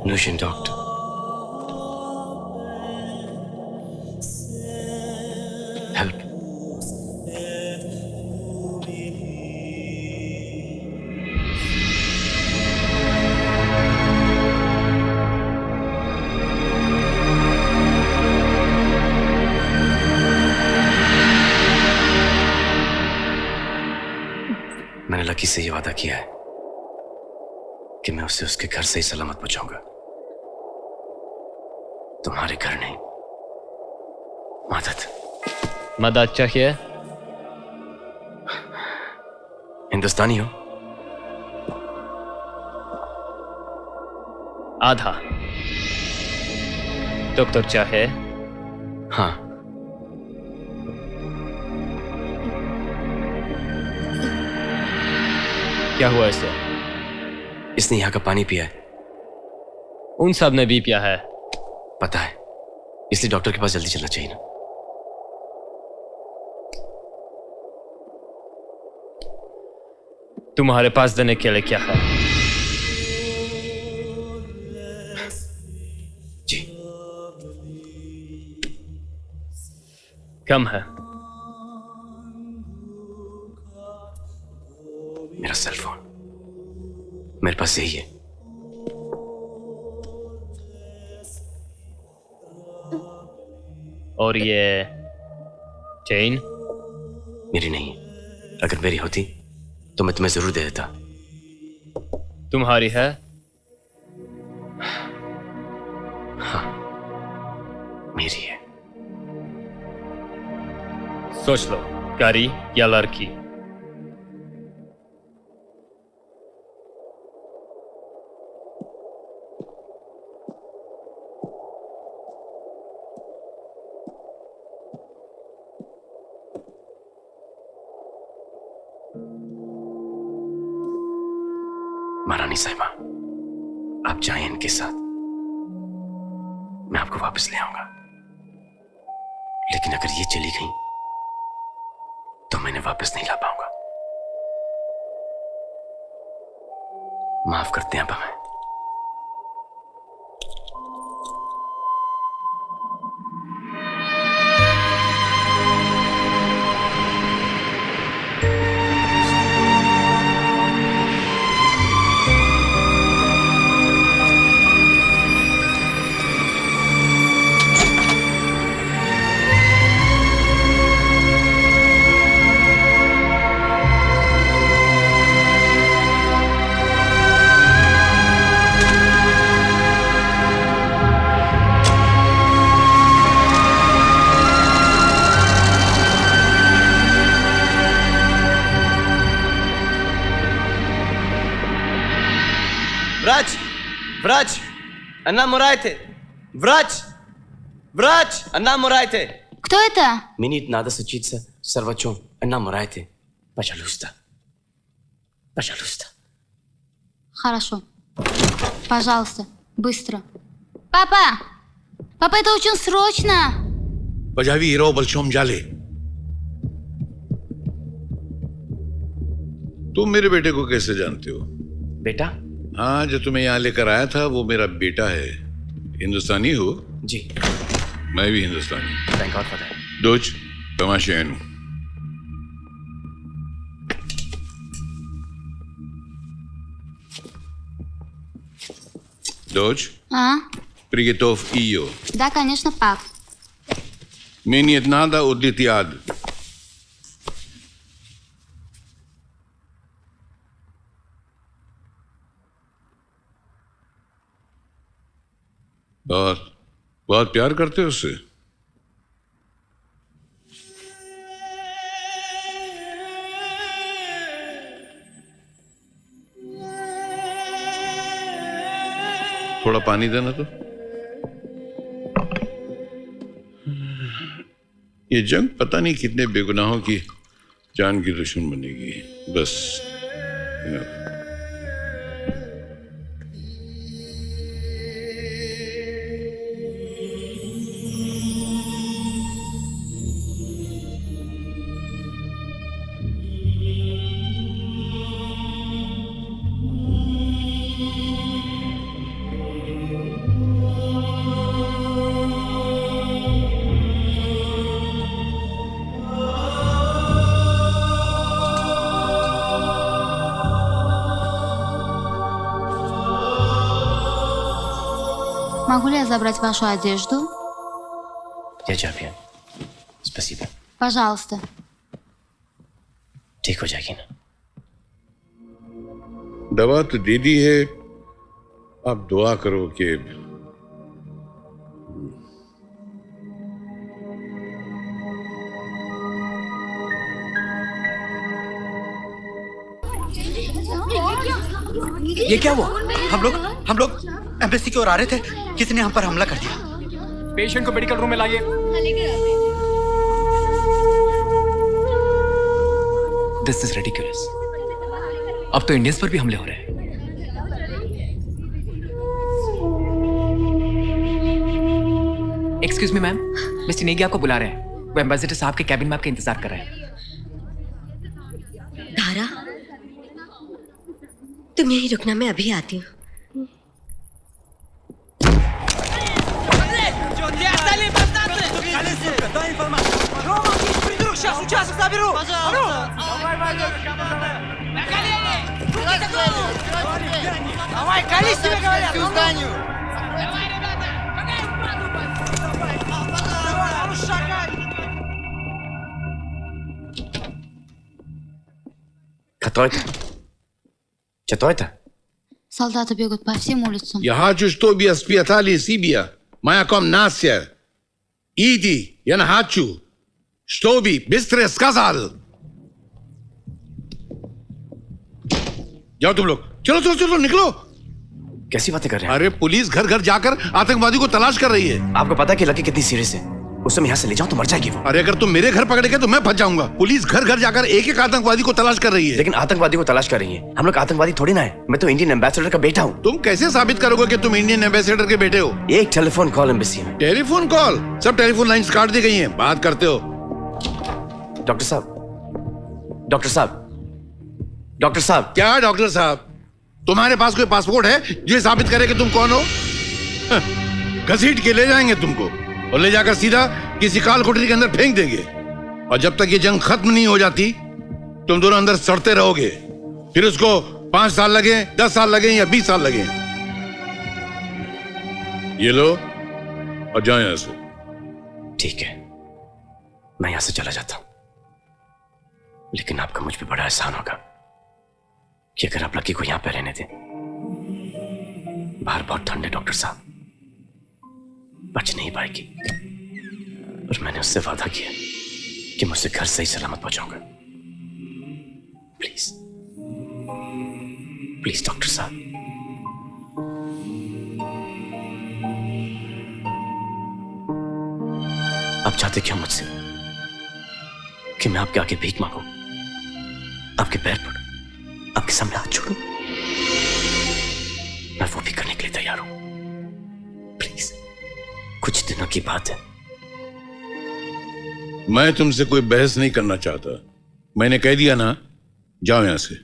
S15: Нужен доктор. Help. मैंने लकी से ये वादा किया है कि मैं उसे उसके घर से ही सलामत पहुंचाऊंगा, तुम्हारे घर नहीं। मदद
S20: चाहिए?
S15: हिंदुस्तानी हो?
S9: आधा। डॉक्टर चाहे?
S15: हाँ।
S9: क्या हुआ इसे?
S15: इसने यहाँ का पानी पिया है।
S9: उन सब ने भी पिया है।
S15: पता है, इसलिए डॉक्टर के पास जल्दी चलना चाहिए ना।
S9: तुम्हारे पास देने के लिए क्या है?
S15: जी।
S9: कम है।
S15: मेरा सेल फोन मेरे पास यही है।
S9: और ये चेन?
S15: मेरी नहीं है। अगर मेरी होती तो मैं तुम्हें जरूर दे देता।
S9: तुम्हारी है?
S15: हाँ, मेरी है।
S9: सोच लो, गाड़ी या लड़की?
S15: महारानी साहिबा, आप जाएं इनके साथ, मैं आपको वापस ले आऊंगा। लेकिन अगर ये चली गई तो मैं इन्हें वापस नहीं ला पाऊंगा। माफ करते हैं आप हमें। व्रज, व्रज, अन्ना Мурайте! Врач! Врач! Анна Мурайте!
S18: Кто это?
S15: Мне надо случиться с врачом. Анна Мурайте. Пожалуйста. Пожалуйста.
S18: Хорошо. Пожалуйста, быстро. Папа! Папа, это очень срочно!
S20: Позови Иро Большом Жале. तुम मेरे बेटे को कैसे जानते हो?
S15: बेटा?
S20: हाँ, जो तुम्हें यहाँ लेकर आया था वो मेरा बेटा है। हिंदुस्तानी हो?
S15: जी।
S20: मैं भी हिंदुस्तानी।
S15: Thank God for that.
S20: दोज, तमाशेनु। Дочь,
S18: А?
S20: приготовь ее.
S18: Да, конечно, пап.
S20: Мне не надо удлить яд. बहुत बहुत प्यार करते हो उससे? थोड़ा पानी देना तो। ये जंग पता नहीं कितने बेगुनाहों की जान की दुश्मन बनेगी। बस
S18: Могу ли я забрать вашу одежду?
S15: Я Джапия. Спасибо.
S18: Пожалуйста.
S15: ठीक हो जाएगी ना?
S20: दवा तो दे दी है, अब दुआ करो कि
S19: ये क्या हुआ? हम लोग एम्बेसी की ओर आ रहे थे, किसी ने हम पर हमला कर दिया।
S16: पेशेंट को मेडिकल रूम में लाइए। This is ridiculous. अब तो इंडियंस पर भी हमले हो रहे हैं। Excuse me ma'am, mister Negi आपको बुला रहे हैं। वो एम्बेसडर साहब के कैबिन में आपका इंतजार कर रहे हैं।
S5: धारा, तुम यहीं रुकना, मैं अभी आती हूँ।
S15: Что это?
S18: Солдаты бегают по всем улицам.
S20: Я хочу, чтобы испытали себя. Моя комната. Иди, я хочу, чтобы быстро сказал. जाओ तुम लोग, चलो चलो चलो निकलो।
S15: कैसी बातें कर रहे हैं?
S20: अरे पुलिस घर घर जाकर आतंकवादी को तलाश कर रही है।
S15: आपको पता है कि लकी कितनी सीरियस है? उसे मैं यहाँ से ले जाऊं तो मर जाएगी वो।
S20: अरे अगर तुम मेरे घर पकड़े गए तो मैं फंस जाऊंगा। पुलिस घर घर जाकर एक एक आतंकवादी को तलाश कर रही है।
S15: लेकिन आतंकवादी को तलाश कर रही है। हम लोग आतंकवादी थोड़ी ना है। मैं तो इंडियन एम्बेसडर का बेटा हूँ।
S20: तुम कैसे साबित करोगे कि तुम इंडियन एम्बेसडर के बेटे हो?
S15: एक टेलीफोन कॉल एम्बेसी में।
S20: Telephone call? सब टेलीफोन लाइंस काट दी गई हैं। बात करते हो?
S15: डॉक्टर साहब, डॉक्टर साहब, डॉक्टर साहब।
S20: क्या डॉक्टर साहब? तुम्हारे पास कोई पासपोर्ट है जो साबित करे कि तुम कौन हो? घसीट के ले जाएंगे तुमको और ले जाकर सीधा किसी काल कोठरी के अंदर फेंक देंगे। और जब तक ये जंग खत्म नहीं हो जाती तुम दोनों अंदर सड़ते रहोगे। फिर उसको 5 साल लगे, 10 साल लगे या 20 साल लगे। ये लो और जाओ यहां से।
S15: ठीक है, मैं यहां से चला जाता हूं, लेकिन आपका मुझ पर बड़ा एहसान होगा कि अगर आप लकी को यहां पे रहने दें। बाहर बहुत ठंड है डॉक्टर साहब, बच नहीं पाएगी। और मैंने उससे वादा किया कि मैं उसे घर सही सलामत पहुंचाऊंगा। प्लीज प्लीज डॉक्टर साहब। आप चाहते क्यों मुझसे कि मैं आपके आगे भीख मांगू, आपके पैर पड़ूं, आपके सामने हाथ छोड़ूं? मैं वो भी करने के लिए तैयार हूं। प्लीज, कुछ दिनों की बात है।
S20: मैं तुमसे कोई बहस नहीं करना चाहता। मैंने कह दिया ना, जाओ यहां से।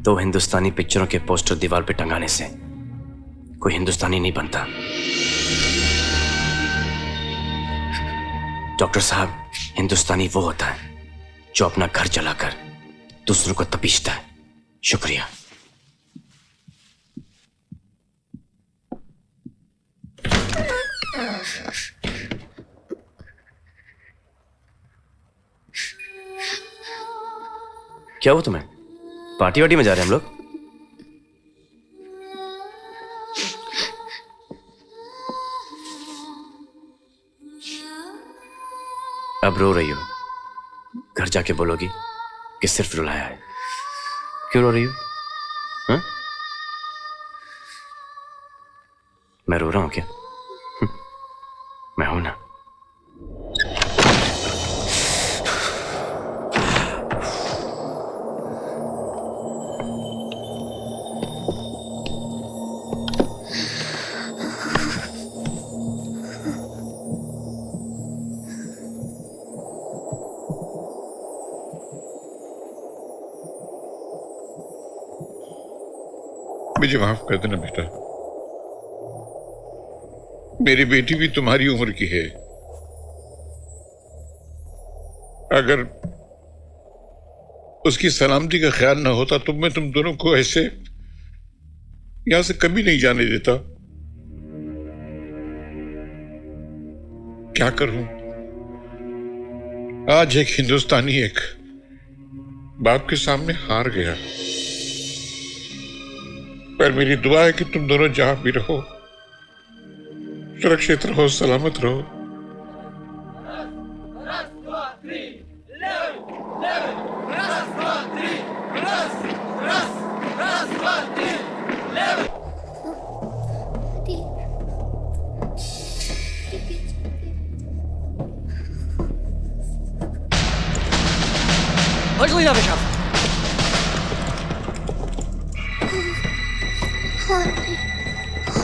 S15: तो हिंदुस्तानी पिक्चरों के पोस्टर दीवार पे टंगाने से कोई हिंदुस्तानी नहीं बनता। डॉक्टर साहब, हिंदुस्तानी वो होता है जो अपना घर जलाकर दूसरों को तपीशता है। शुक्रिया। क्या हुआ तुम्हें? पार्टी वार्टी में जा रहे हैं हम लोग? अब रो रही हो? घर जाके बोलोगी कि सिर्फ रुलाया है। क्यों रो रही हो? हाँ? मैं रो रहा हूं क्या? मैं हूं ना।
S20: मुझे माफ कर देना बेटा। मेरी बेटी भी तुम्हारी उम्र की है। अगर उसकी सलामती का ख्याल ना होता तो मैं तुम दोनों को ऐसे यहां से कभी नहीं जाने देता। क्या करूं? आज एक हिंदुस्तानी एक बाप के सामने हार गया। पर मेरी दुआ है कि तुम दोनों जहां भी रहो सुरक्षित रहो, सलामत रहो।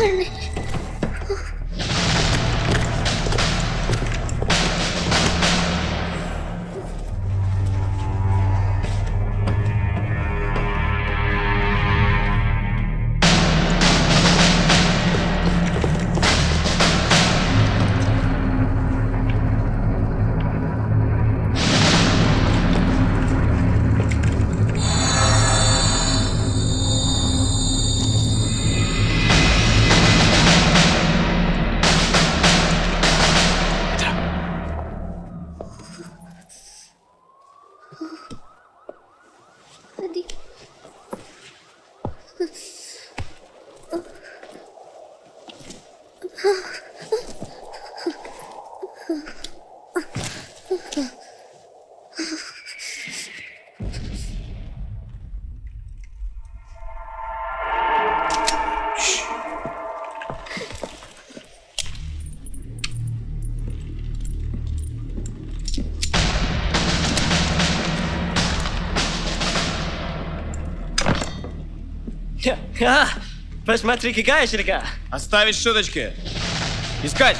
S4: मरने
S15: Посмотри, какая ширка.
S11: Оставить шуточки. Искать.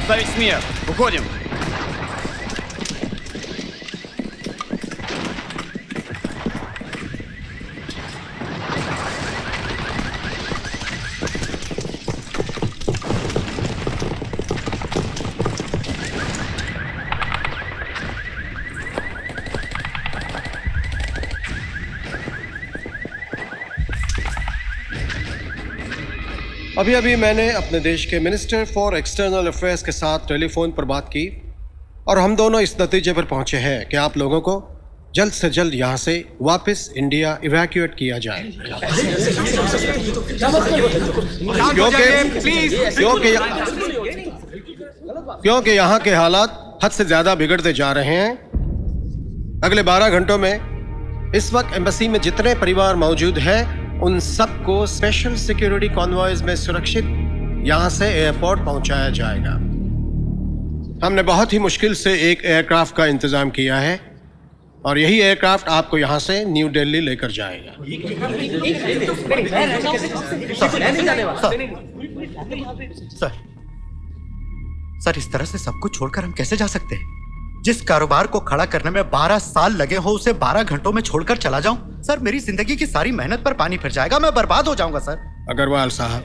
S11: Ставить смерть. Уходим.
S8: अभी अभी मैंने अपने देश के मिनिस्टर फॉर एक्सटर्नल अफेयर्स के साथ टेलीफोन पर बात की और हम दोनों इस नतीजे पर पहुंचे हैं कि आप लोगों को जल्द से जल्द यहां से वापस इंडिया इवैक्यूएट किया जाए क्योंकि यहाँ के हालात हद से ज्यादा बिगड़ते जा रहे हैं। अगले 12 घंटों में इस वक्त एम्बेसी में जितने परिवार मौजूद हैं उन सबको स्पेशल सिक्योरिटी कॉन्वॉयज में सुरक्षित यहां से एयरपोर्ट पहुंचाया जाएगा। हमने बहुत ही मुश्किल से एक एयरक्राफ्ट का इंतजाम किया है और यही एयरक्राफ्ट आपको यहां से न्यू दिल्ली लेकर जाएगा।
S21: सर, इस तरह से सब कुछ छोड़कर हम कैसे जा सकते हैं? जिस कारोबार को खड़ा करने में 12 साल लगे हो उसे 12 घंटों में छोड़कर चला जाऊं? सर, मेरी जिंदगी की सारी मेहनत पर पानी फिर जाएगा, मैं बर्बाद हो जाऊंगा सर।
S8: अग्रवाल साहब,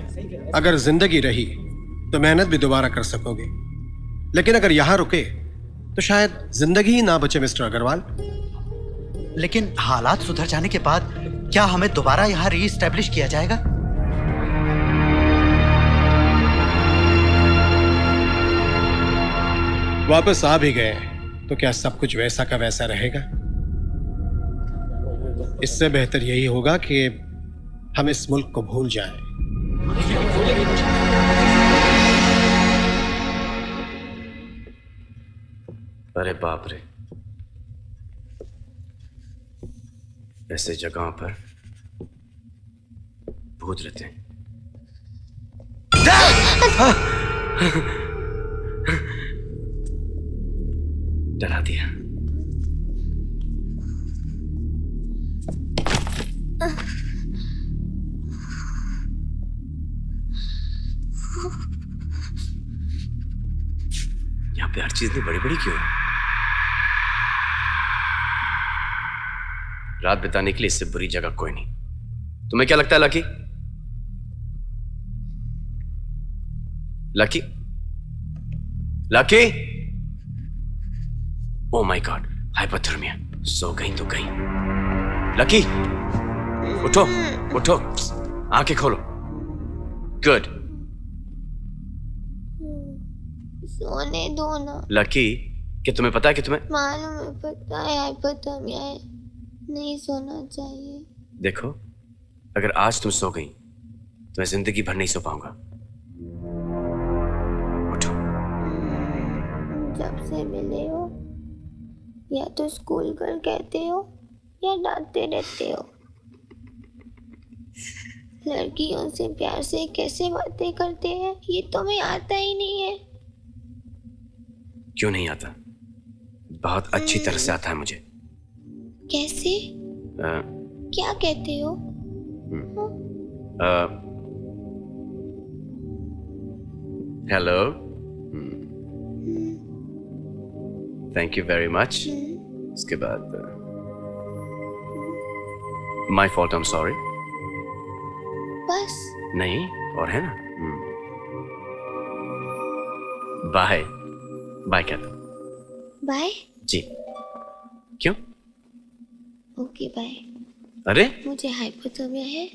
S8: अगर जिंदगी रही तो मेहनत भी दोबारा कर सकोगे, लेकिन अगर यहां रुके तो शायद जिंदगी ही ना बचे मिस्टर अग्रवाल।
S21: लेकिन हालात सुधर जाने के बाद क्या हमें दोबारा यहाँ रीइस्टेब्लिश किया जाएगा?
S8: वापस आ भी गए तो क्या सब कुछ वैसा का वैसा रहेगा? इससे बेहतर यही होगा कि हम इस मुल्क को भूल जाएं।
S15: अरे बाप रे, ऐसे जगहों पर भूत रहते हैं। डरा दिया। यहाँ पे हर चीज इतनी बड़ी बड़ी क्यों है? रात बिताने के लिए इससे बुरी जगह कोई नहीं। तुम्हें क्या लगता है Lucky? Lucky, Lucky, oh my God, hypothermia. सो गई तो गई। लकी, उठो उठो, आंखें खोलो। गुड।
S4: सोने दो ना।
S15: लकी, क्या तुम्हें पता है कि तुम्हें
S4: मालूम है, पता है हाइपोथर्मिया है, नहीं सोना चाहिए।
S15: देखो, अगर आज तुम सो गई तो मैं जिंदगी भर नहीं सो पाऊंगा।
S4: जब से मिले हो या तो स्कूल गर्ल कहते हो या डांटते रहते हो।
S6: लड़कियों से प्यार से कैसे बातें करते हैं ये तो मैं आता ही नहीं है।
S15: क्यों नहीं आता? बहुत अच्छी तरह से आता है मुझे।
S6: कैसे? क्या कहते हो?
S15: Hello, thank you very much. उसके बाद my fault, I am sorry.
S6: बस?
S15: नहीं, और है ना। बाय बाय कहता हूं।
S6: बाय?
S15: जी। क्यों?
S6: Okay bye.
S15: अरे
S6: मुझे हाइपोथर्मिया है,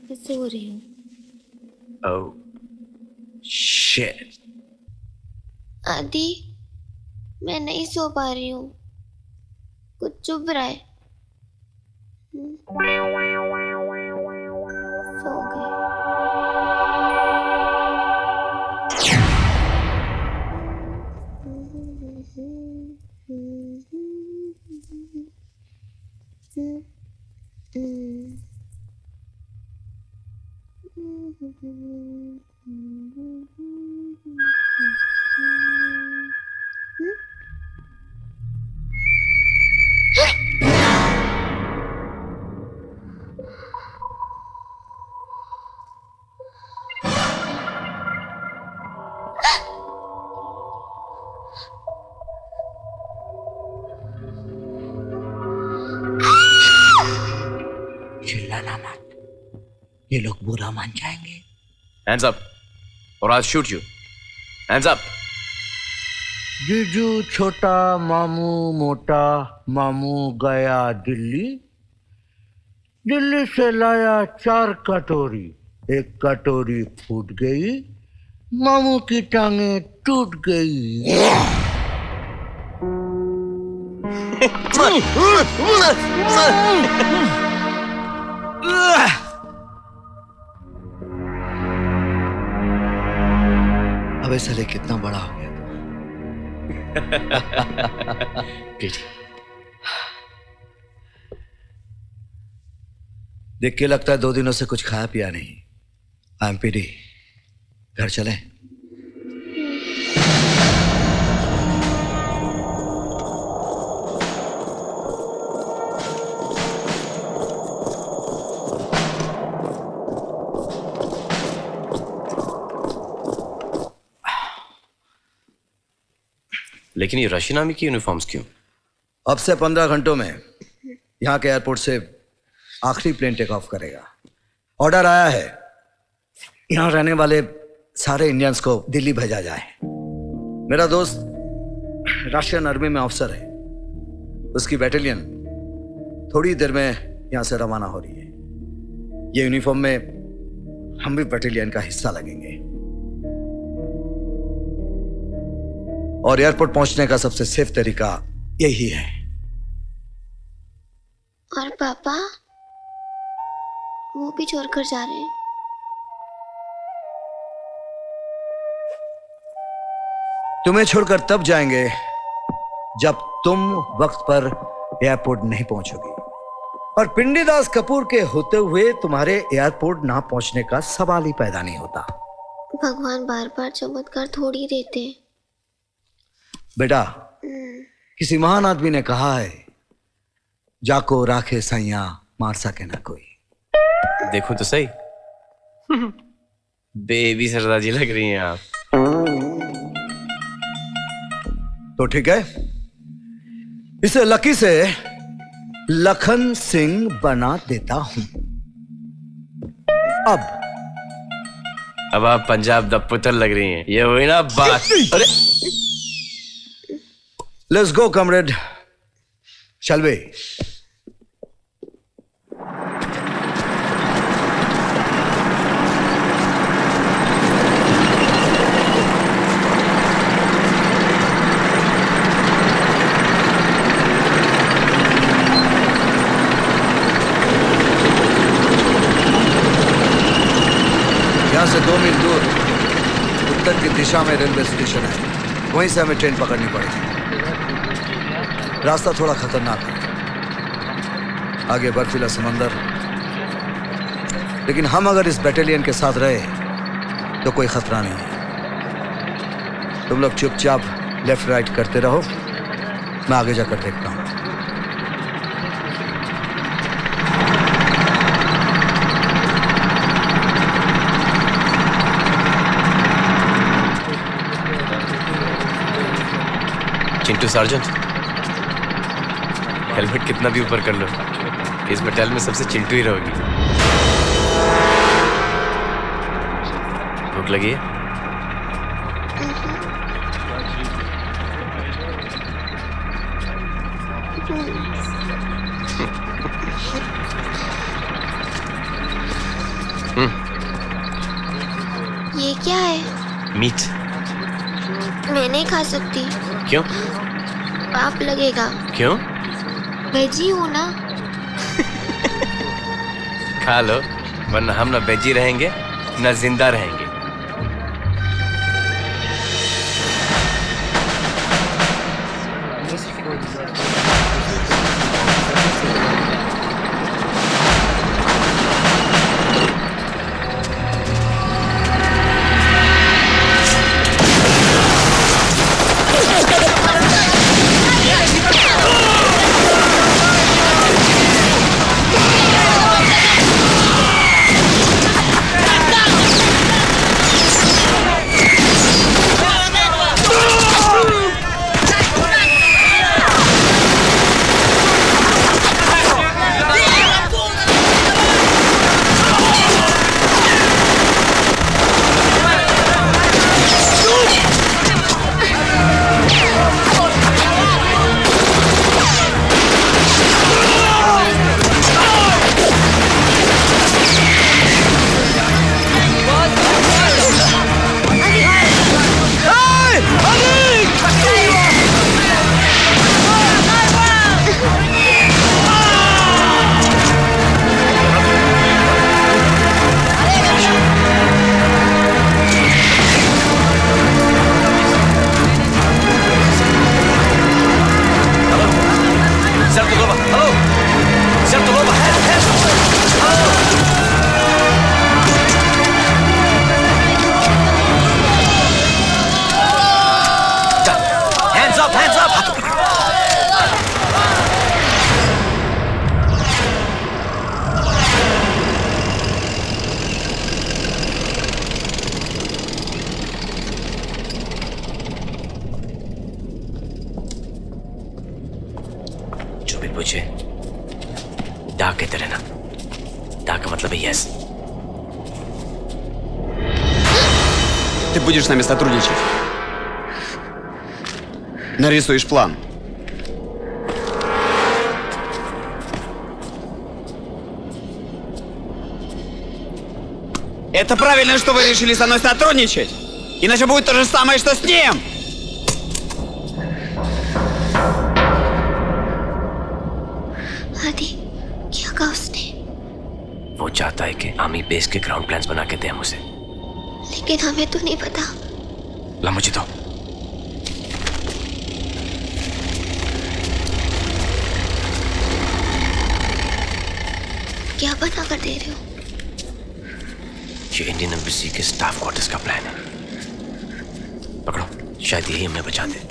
S6: मैं सो रही हूँ।
S15: Oh shit.
S6: आदि, मैं नहीं सो पा रही हूँ, कुछ चुभ रहा है। सो गए।
S19: चिल्लाना मत, ये लोग बुरा मान जाएंगे।
S15: Hands up or I'll shoot you. Hands up.
S19: जीजू छोटा, मामू मोटा, मामू गया दिल्ली, दिल्ली से लाया 4 कटोरी, 1 कटोरी फूट गई, मामू की टांगे टूट गई। अबे साले कितना बड़ा हो गया देख के लगता है 2 दिनों से कुछ खाया पिया नहीं। आई एम पीडी, घर चलें?
S15: लेकिन ये रशियन आर्मी की यूनिफॉर्म्स क्यों?
S19: अब से 15 घंटों में यहाँ के एयरपोर्ट से आखिरी प्लेन टेक ऑफ करेगा। ऑर्डर आया है यहाँ रहने वाले सारे इंडियंस को दिल्ली भेजा जाए। मेरा दोस्त रशियन आर्मी में ऑफिसर है, उसकी बैटालियन थोड़ी देर में यहाँ से रवाना हो रही है। ये यूनिफॉर्म में हम भी बैटालियन का हिस्सा लगेंगे और एयरपोर्ट पहुंचने का सबसे सेफ तरीका यही है।
S6: और पापा, वो भी छोड़कर जा रहे हैं।
S19: तुम्हें छोड़कर तब जाएंगे जब तुम वक्त पर एयरपोर्ट नहीं पहुंचोगी, और पिंडीदास कपूर के होते हुए तुम्हारे एयरपोर्ट ना पहुंचने का सवाल ही पैदा नहीं होता।
S6: भगवान बार बार चमत्कार थोड़ी देते हैं।
S19: बेटा, किसी महान आदमी ने कहा है, जाको राखे सैया मार सके ना कोई।
S15: देखो तो सही, बेबी सरदार जी लग रही हैं आप।
S19: तो ठीक है, इसे लकी से लखन सिंह बना देता हूं।
S15: अब आप पंजाब द पुत्र लग रही हैं। ये हुई ना बात। अरे
S19: let's go comrade, shall we? यहां से 2 मील दूर उत्तर की दिशा में रेलवे स्टेशन है, वहीं से हमें ट्रेन पकड़नी पड़ेगी। रास्ता थोड़ा खतरनाक है, आगे बर्फीला समंदर, लेकिन हम अगर इस बैटेलियन के साथ रहे तो कोई खतरा नहीं है। तुम लोग चुपचाप लेफ्ट राइट करते रहो, मैं आगे जाकर देखता हूं।
S15: चिंटू सार्जेंट, हेलमेट कितना भी ऊपर कर लो, इस बटालियन में सबसे चिंटू ही रहोगी। भूख लगी है?
S6: ये क्या है?
S15: मीट।
S6: मैं नहीं खा सकती।
S15: क्यों?
S6: पाप लगेगा।
S15: क्यों?
S6: वेजी हूँ ना।
S15: खा लो, वरना हम ना वेजी रहेंगे ना जिंदा रहेंगे। डाक कहते रहना। डाक का मतलब है यस।
S11: Ты будешь с нами сотрудничать. Нарисуешь план. Это правильно, что вы решили со мной сотрудничать. Иначе будет то же самое, что с ним.
S6: आदि, क्या कहा उसने?
S15: वो चाहता है कि आर्मी बेस के ग्राउंड प्लान्स बना के दे हम उसे।
S6: लेकिन हमें तो नहीं पता।
S15: ला मुझे दो।
S6: क्या बना कर दे रहे हो?
S15: ये इंडियन एम्बेसी के स्टाफ क्वार्टर्स का प्लान है। पकड़ो, शायद यही हमें बचा दे।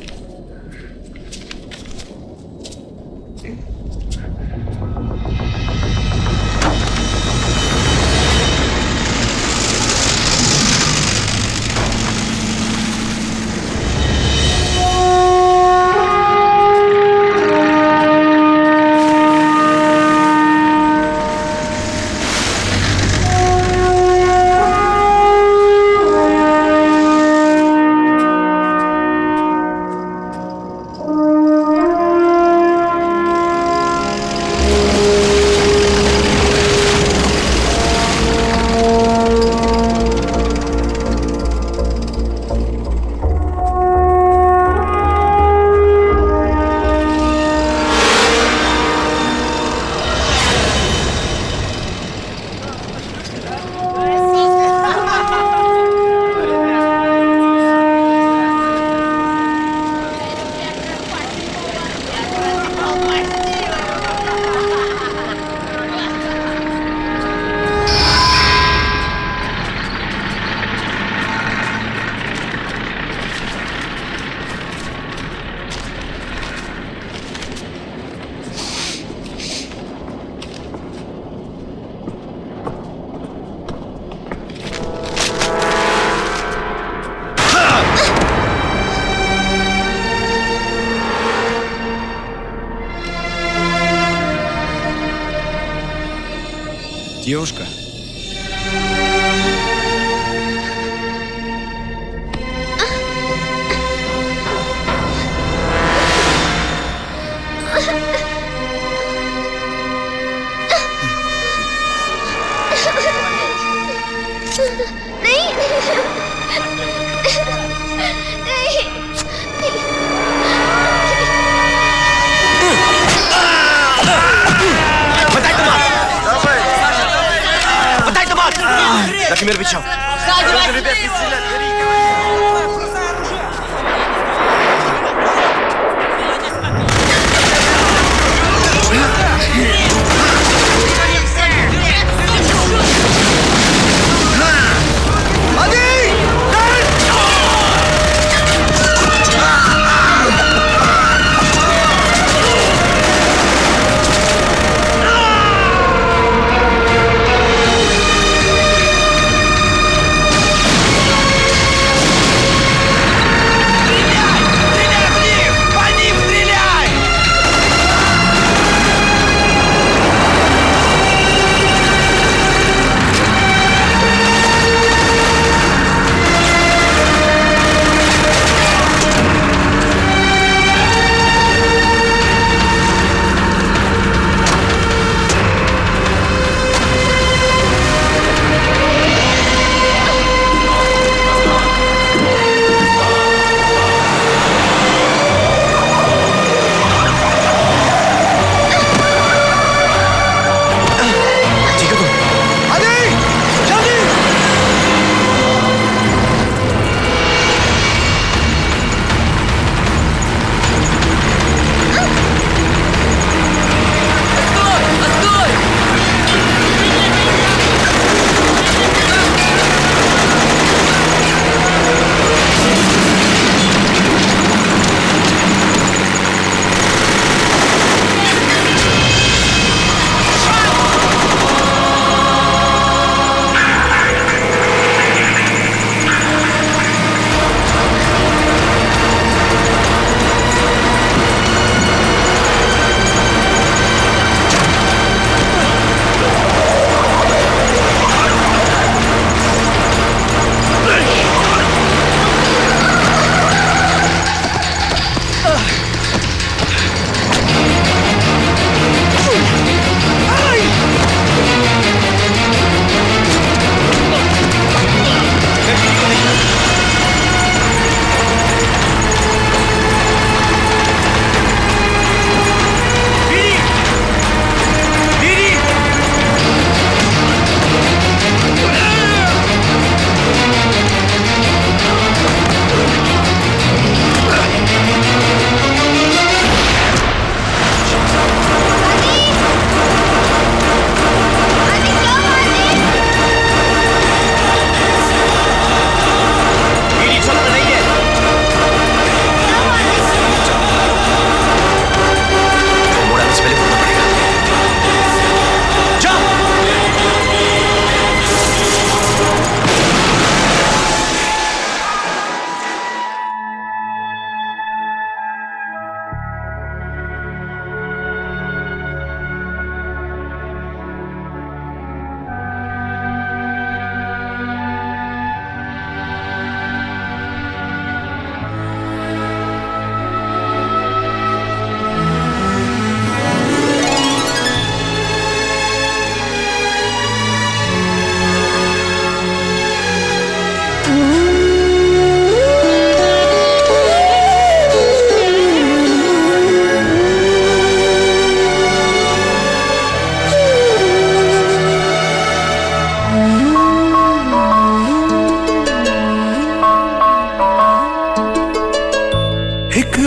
S11: Девушка.
S15: Лаки, मेरे पीछे आओ। Ребят, не стрелять!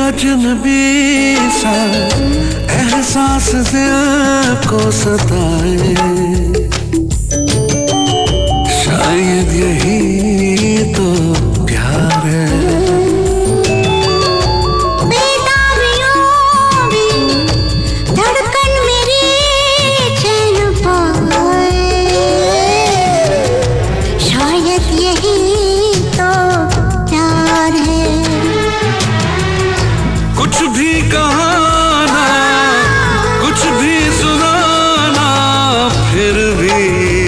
S10: अजनबी सा एहसास दिल को सताए, शायद यही तो प्यार है।
S1: धड़कन मेरी चैन पाए, शायद यही तो प्यार है।
S10: कुछ भी कहाना, कुछ भी सुनाना, फिर भी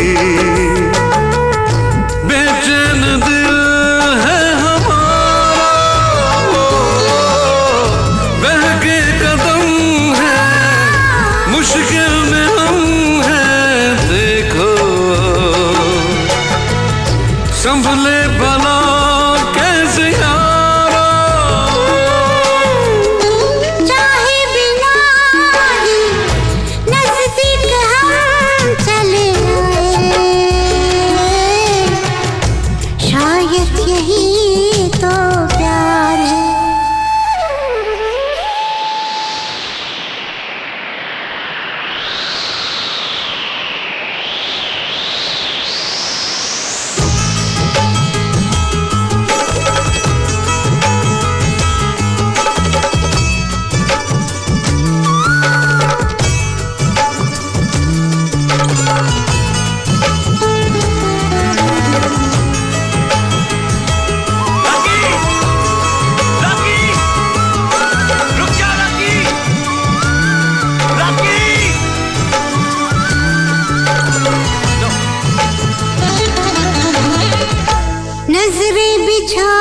S1: मुरझा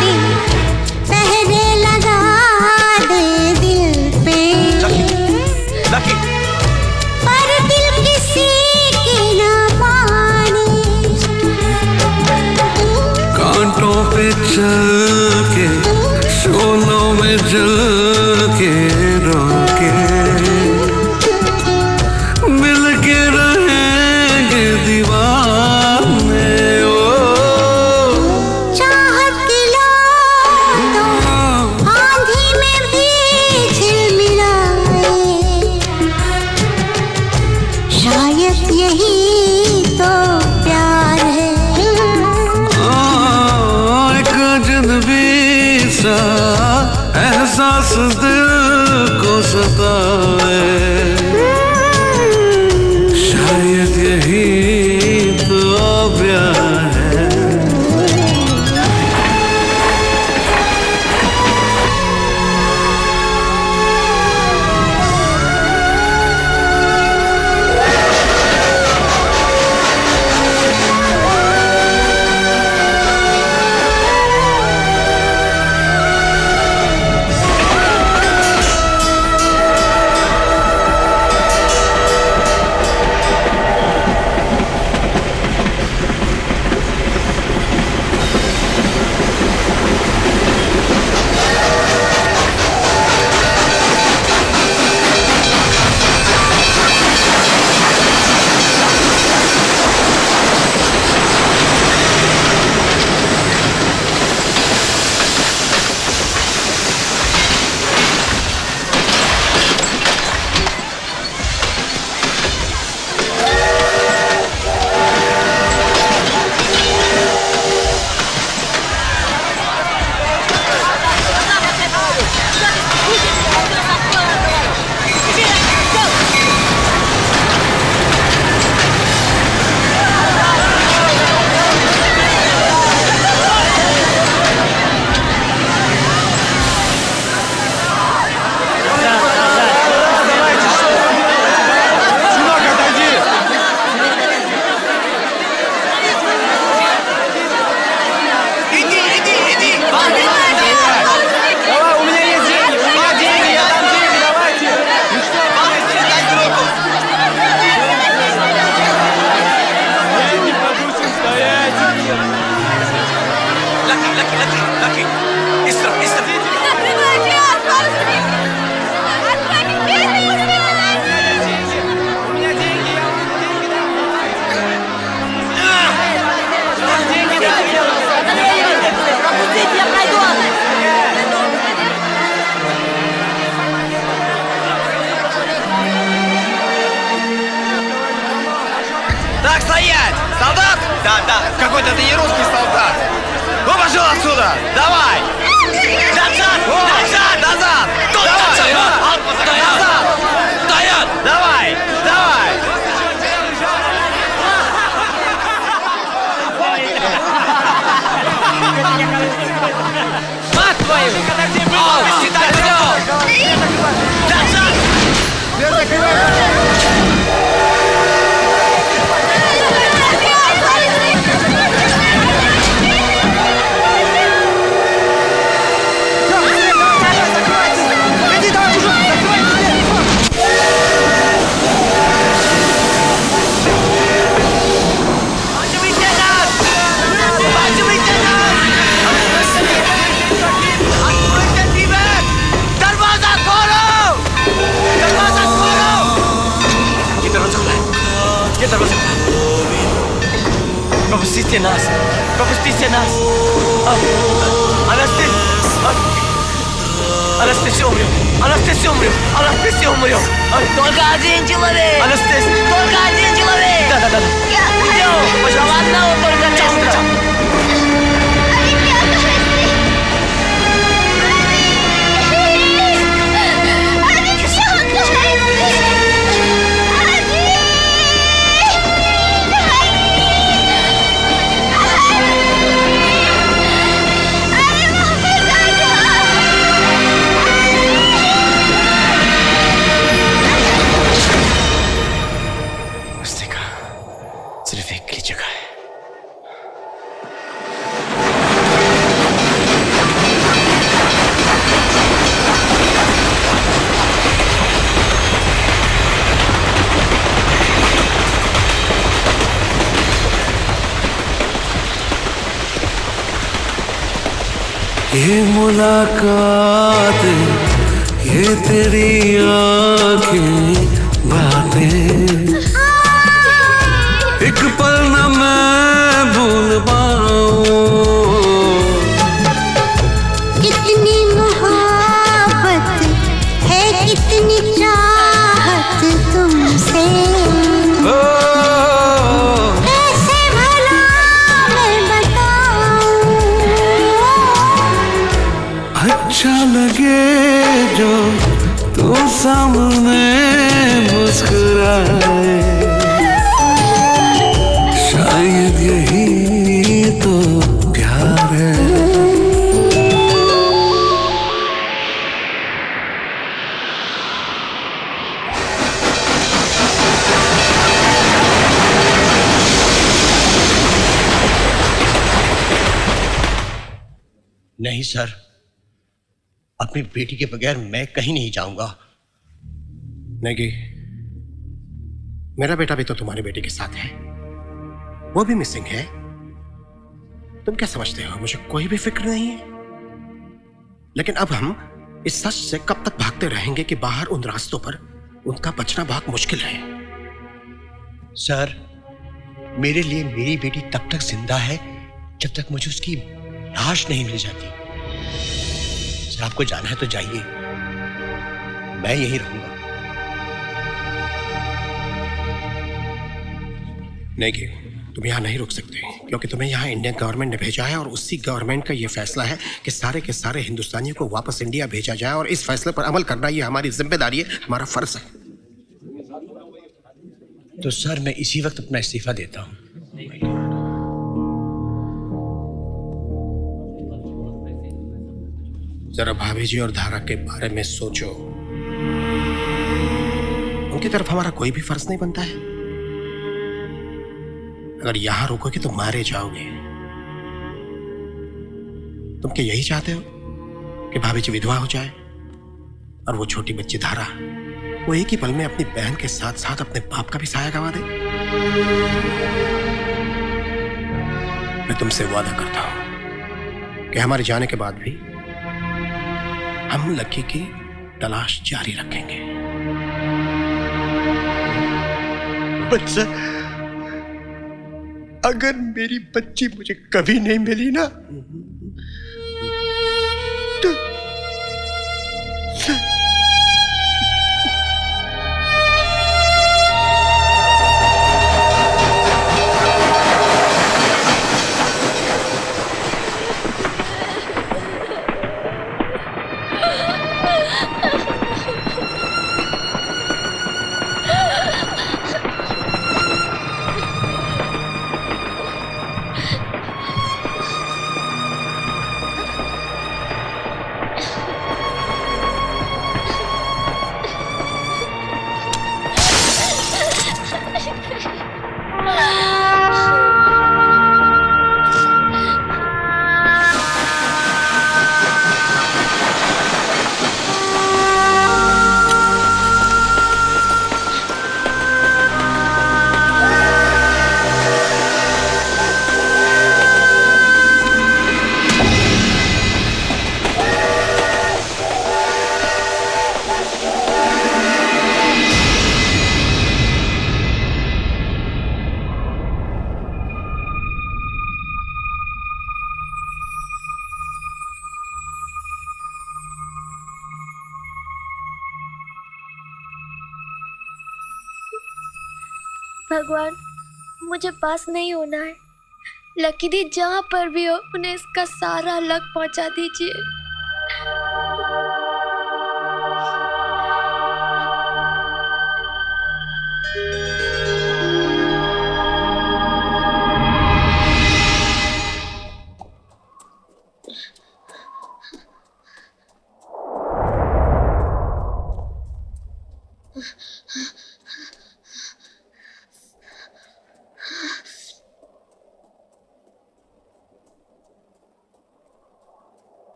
S1: दे, पहरे लगा दे दिल पे, पर दिल किसी की ना माने।
S10: कांटों पे चल के शोलों में जल के रोके मिल के रहेंगे दीवाने। ओ
S1: चाहत की लो तो आंधी में भी झिलमिलाए, शायद यही तो प्यार है।
S10: एक अजनबी सा एहसास दिल को सताए, शायद यही तो प्यार है।
S15: Так, стоять! Солдат? Да, да. Какой-то ты не русский солдат. Ну, пошел отсюда! Давай! Назад! Назад! Назад! Давай! Назад! Стоять! Давай! Давай! Мать твою! Считай, вперед! Назад! Пропустите нас! Пропустите нас! Анастасия умрет! Анастасия умрет! Анастасия умрет! Только один человек! Анастасия! Только один человек! Да, да, да. Идем! Пожалуйста! Одного только места!
S10: ये मुलाकातें, ये तेरी आंखें, बातें, एक पल न मैं भूल पाऊं।
S1: कितनी मोहब्बत है, कितनी चाहत तुमसे, कैसे भला मैं बताऊं।
S10: अच्छा लगे जो तू सामने मुस्कुराए, शायद यही तो प्यार है।
S7: नहीं सर, अपनी बेटी के बगैर मैं कहीं नहीं जाऊंगा।
S8: नेगी, मेरा बेटा भी तो तुम्हारी बेटी के साथ है, वो भी मिसिंग है। तुम क्या समझते हो मुझे कोई भी फिक्र नहीं है? लेकिन अब हम इस सच से कब तक भागते रहेंगे कि बाहर उन रास्तों पर उनका बचना बहुत मुश्किल है।
S7: सर, मेरे लिए मेरी बेटी तब तक जिंदा है जब तक मुझे उसकी लाश नहीं मिल जाती। सर, आपको जाना है तो जाइए, मैं यहीं रहूंगा।
S8: नहीं, तुम यहाँ नहीं रुक सकते, क्योंकि तुम्हें यहाँ इंडियन गवर्नमेंट ने भेजा है और उसी गवर्नमेंट का ये फैसला है कि सारे के सारे हिंदुस्तानियों को वापस इंडिया भेजा जाए, और इस फैसले पर अमल करना ये हमारी जिम्मेदारी है, हमारा फर्ज है।
S7: तो सर, मैं इसी वक्त अपना इस्तीफा देता हूँ।
S8: जरा भाभी जी और धारा के बारे में सोचो। उनकी तरफ हमारा कोई भी फर्ज नहीं बनता है। अगर यहां रुकोगे तो मारे जाओगे। तुम क्या यही चाहते हो कि भाभी जी विधवा हो जाए और वो छोटी बच्ची धारा वो एक ही पल में अपनी बहन के साथ साथ अपने बाप का भी साया गंवा दे? मैं तुमसे वादा करता हूं कि हमारे जाने के बाद भी हम लकी की तलाश जारी रखेंगे।
S7: बच्चा, अगर मेरी बच्ची मुझे कभी नहीं मिली ना, तो
S6: भगवान, मुझे पास नहीं होना है। लकी दी जहाँ पर भी हो, उन्हें इसका सारा लक पहुँचा दीजिए।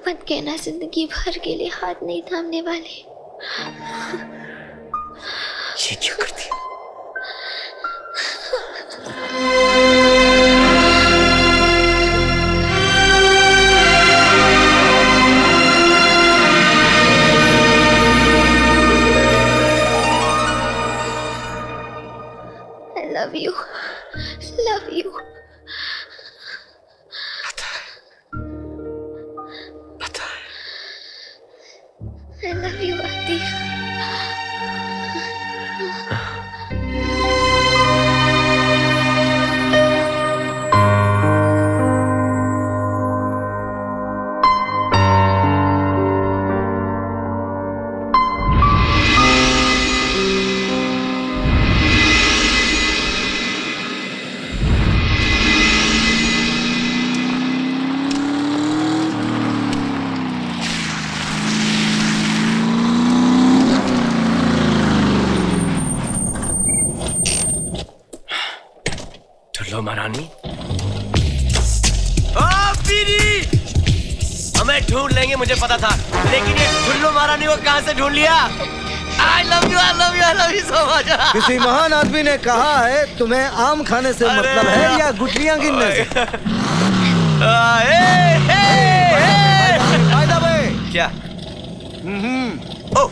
S6: मत कहना जिंदगी भर के लिए हाथ नहीं थामने वाले।
S15: ये क्या करती?
S6: I love you. Love you. I love you, Adi.
S15: ठुल्लो महारानी, हमें ढूंढ लेंगे मुझे पता था, लेकिन ये ठुल्लो महारानी को कहां से ढूंढ लिया? I love you, I love you, I love you so much.
S19: किसी महान आदमी ने कहा है तुम्हें आम खाने से मतलब है या गुठलियां गिनने से?
S15: क्या? ओ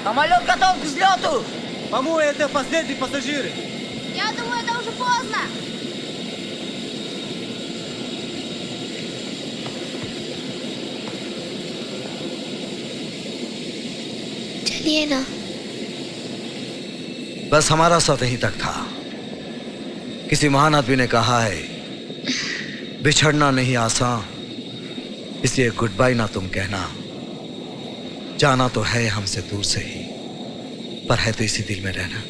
S10: Самолет готов к взлету!
S21: По-моему, это последние пассажиры.
S10: Я думаю, это уже поздно.
S6: चलिए ना।
S19: बस हमारा साथ यहीं तक था। किसी महान आदमी ने कहा है बिछड़ना नहीं आसान, इसलिए गुड बाय ना तुम कहना। जाना तो है हमसे दूर से ही, पर है तो इसी दिल में रहना।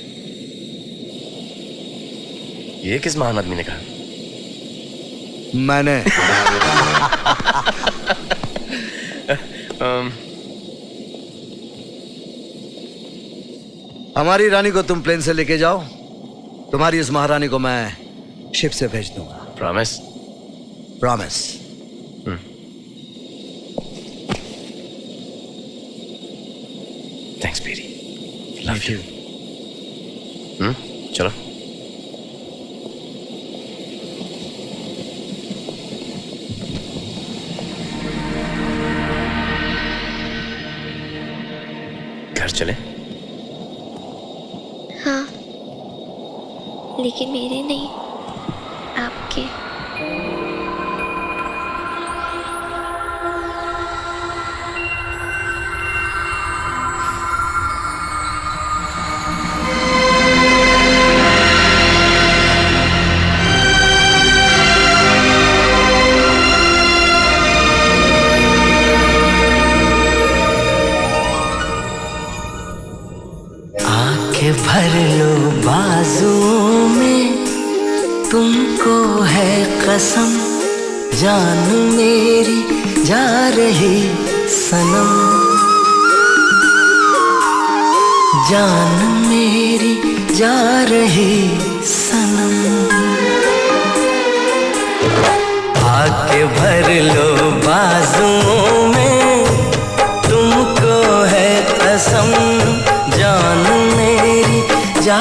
S15: ये किस महान आदमी ने कहा?
S19: मैंने। हमारी रानी को तुम प्लेन से लेके जाओ, तुम्हारी इस महारानी को मैं शिप से भेज दूंगा।
S15: Promise?
S19: Promise.
S15: Thanks Berry, love you. चलो। घर चले?
S6: हाँ, लेकिन मेरे नहीं, आपके।
S10: भर लो बाजुओं में, तुमको है कसम, जान मेरी जा रही सनम, जान मेरी जा रही सनम। आके भर लो बाजुओं में, तुमको है कसम, जान मेरी जा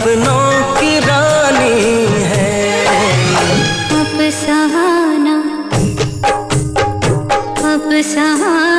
S10: सपनों की रानी है।
S1: अफसाना अफसाना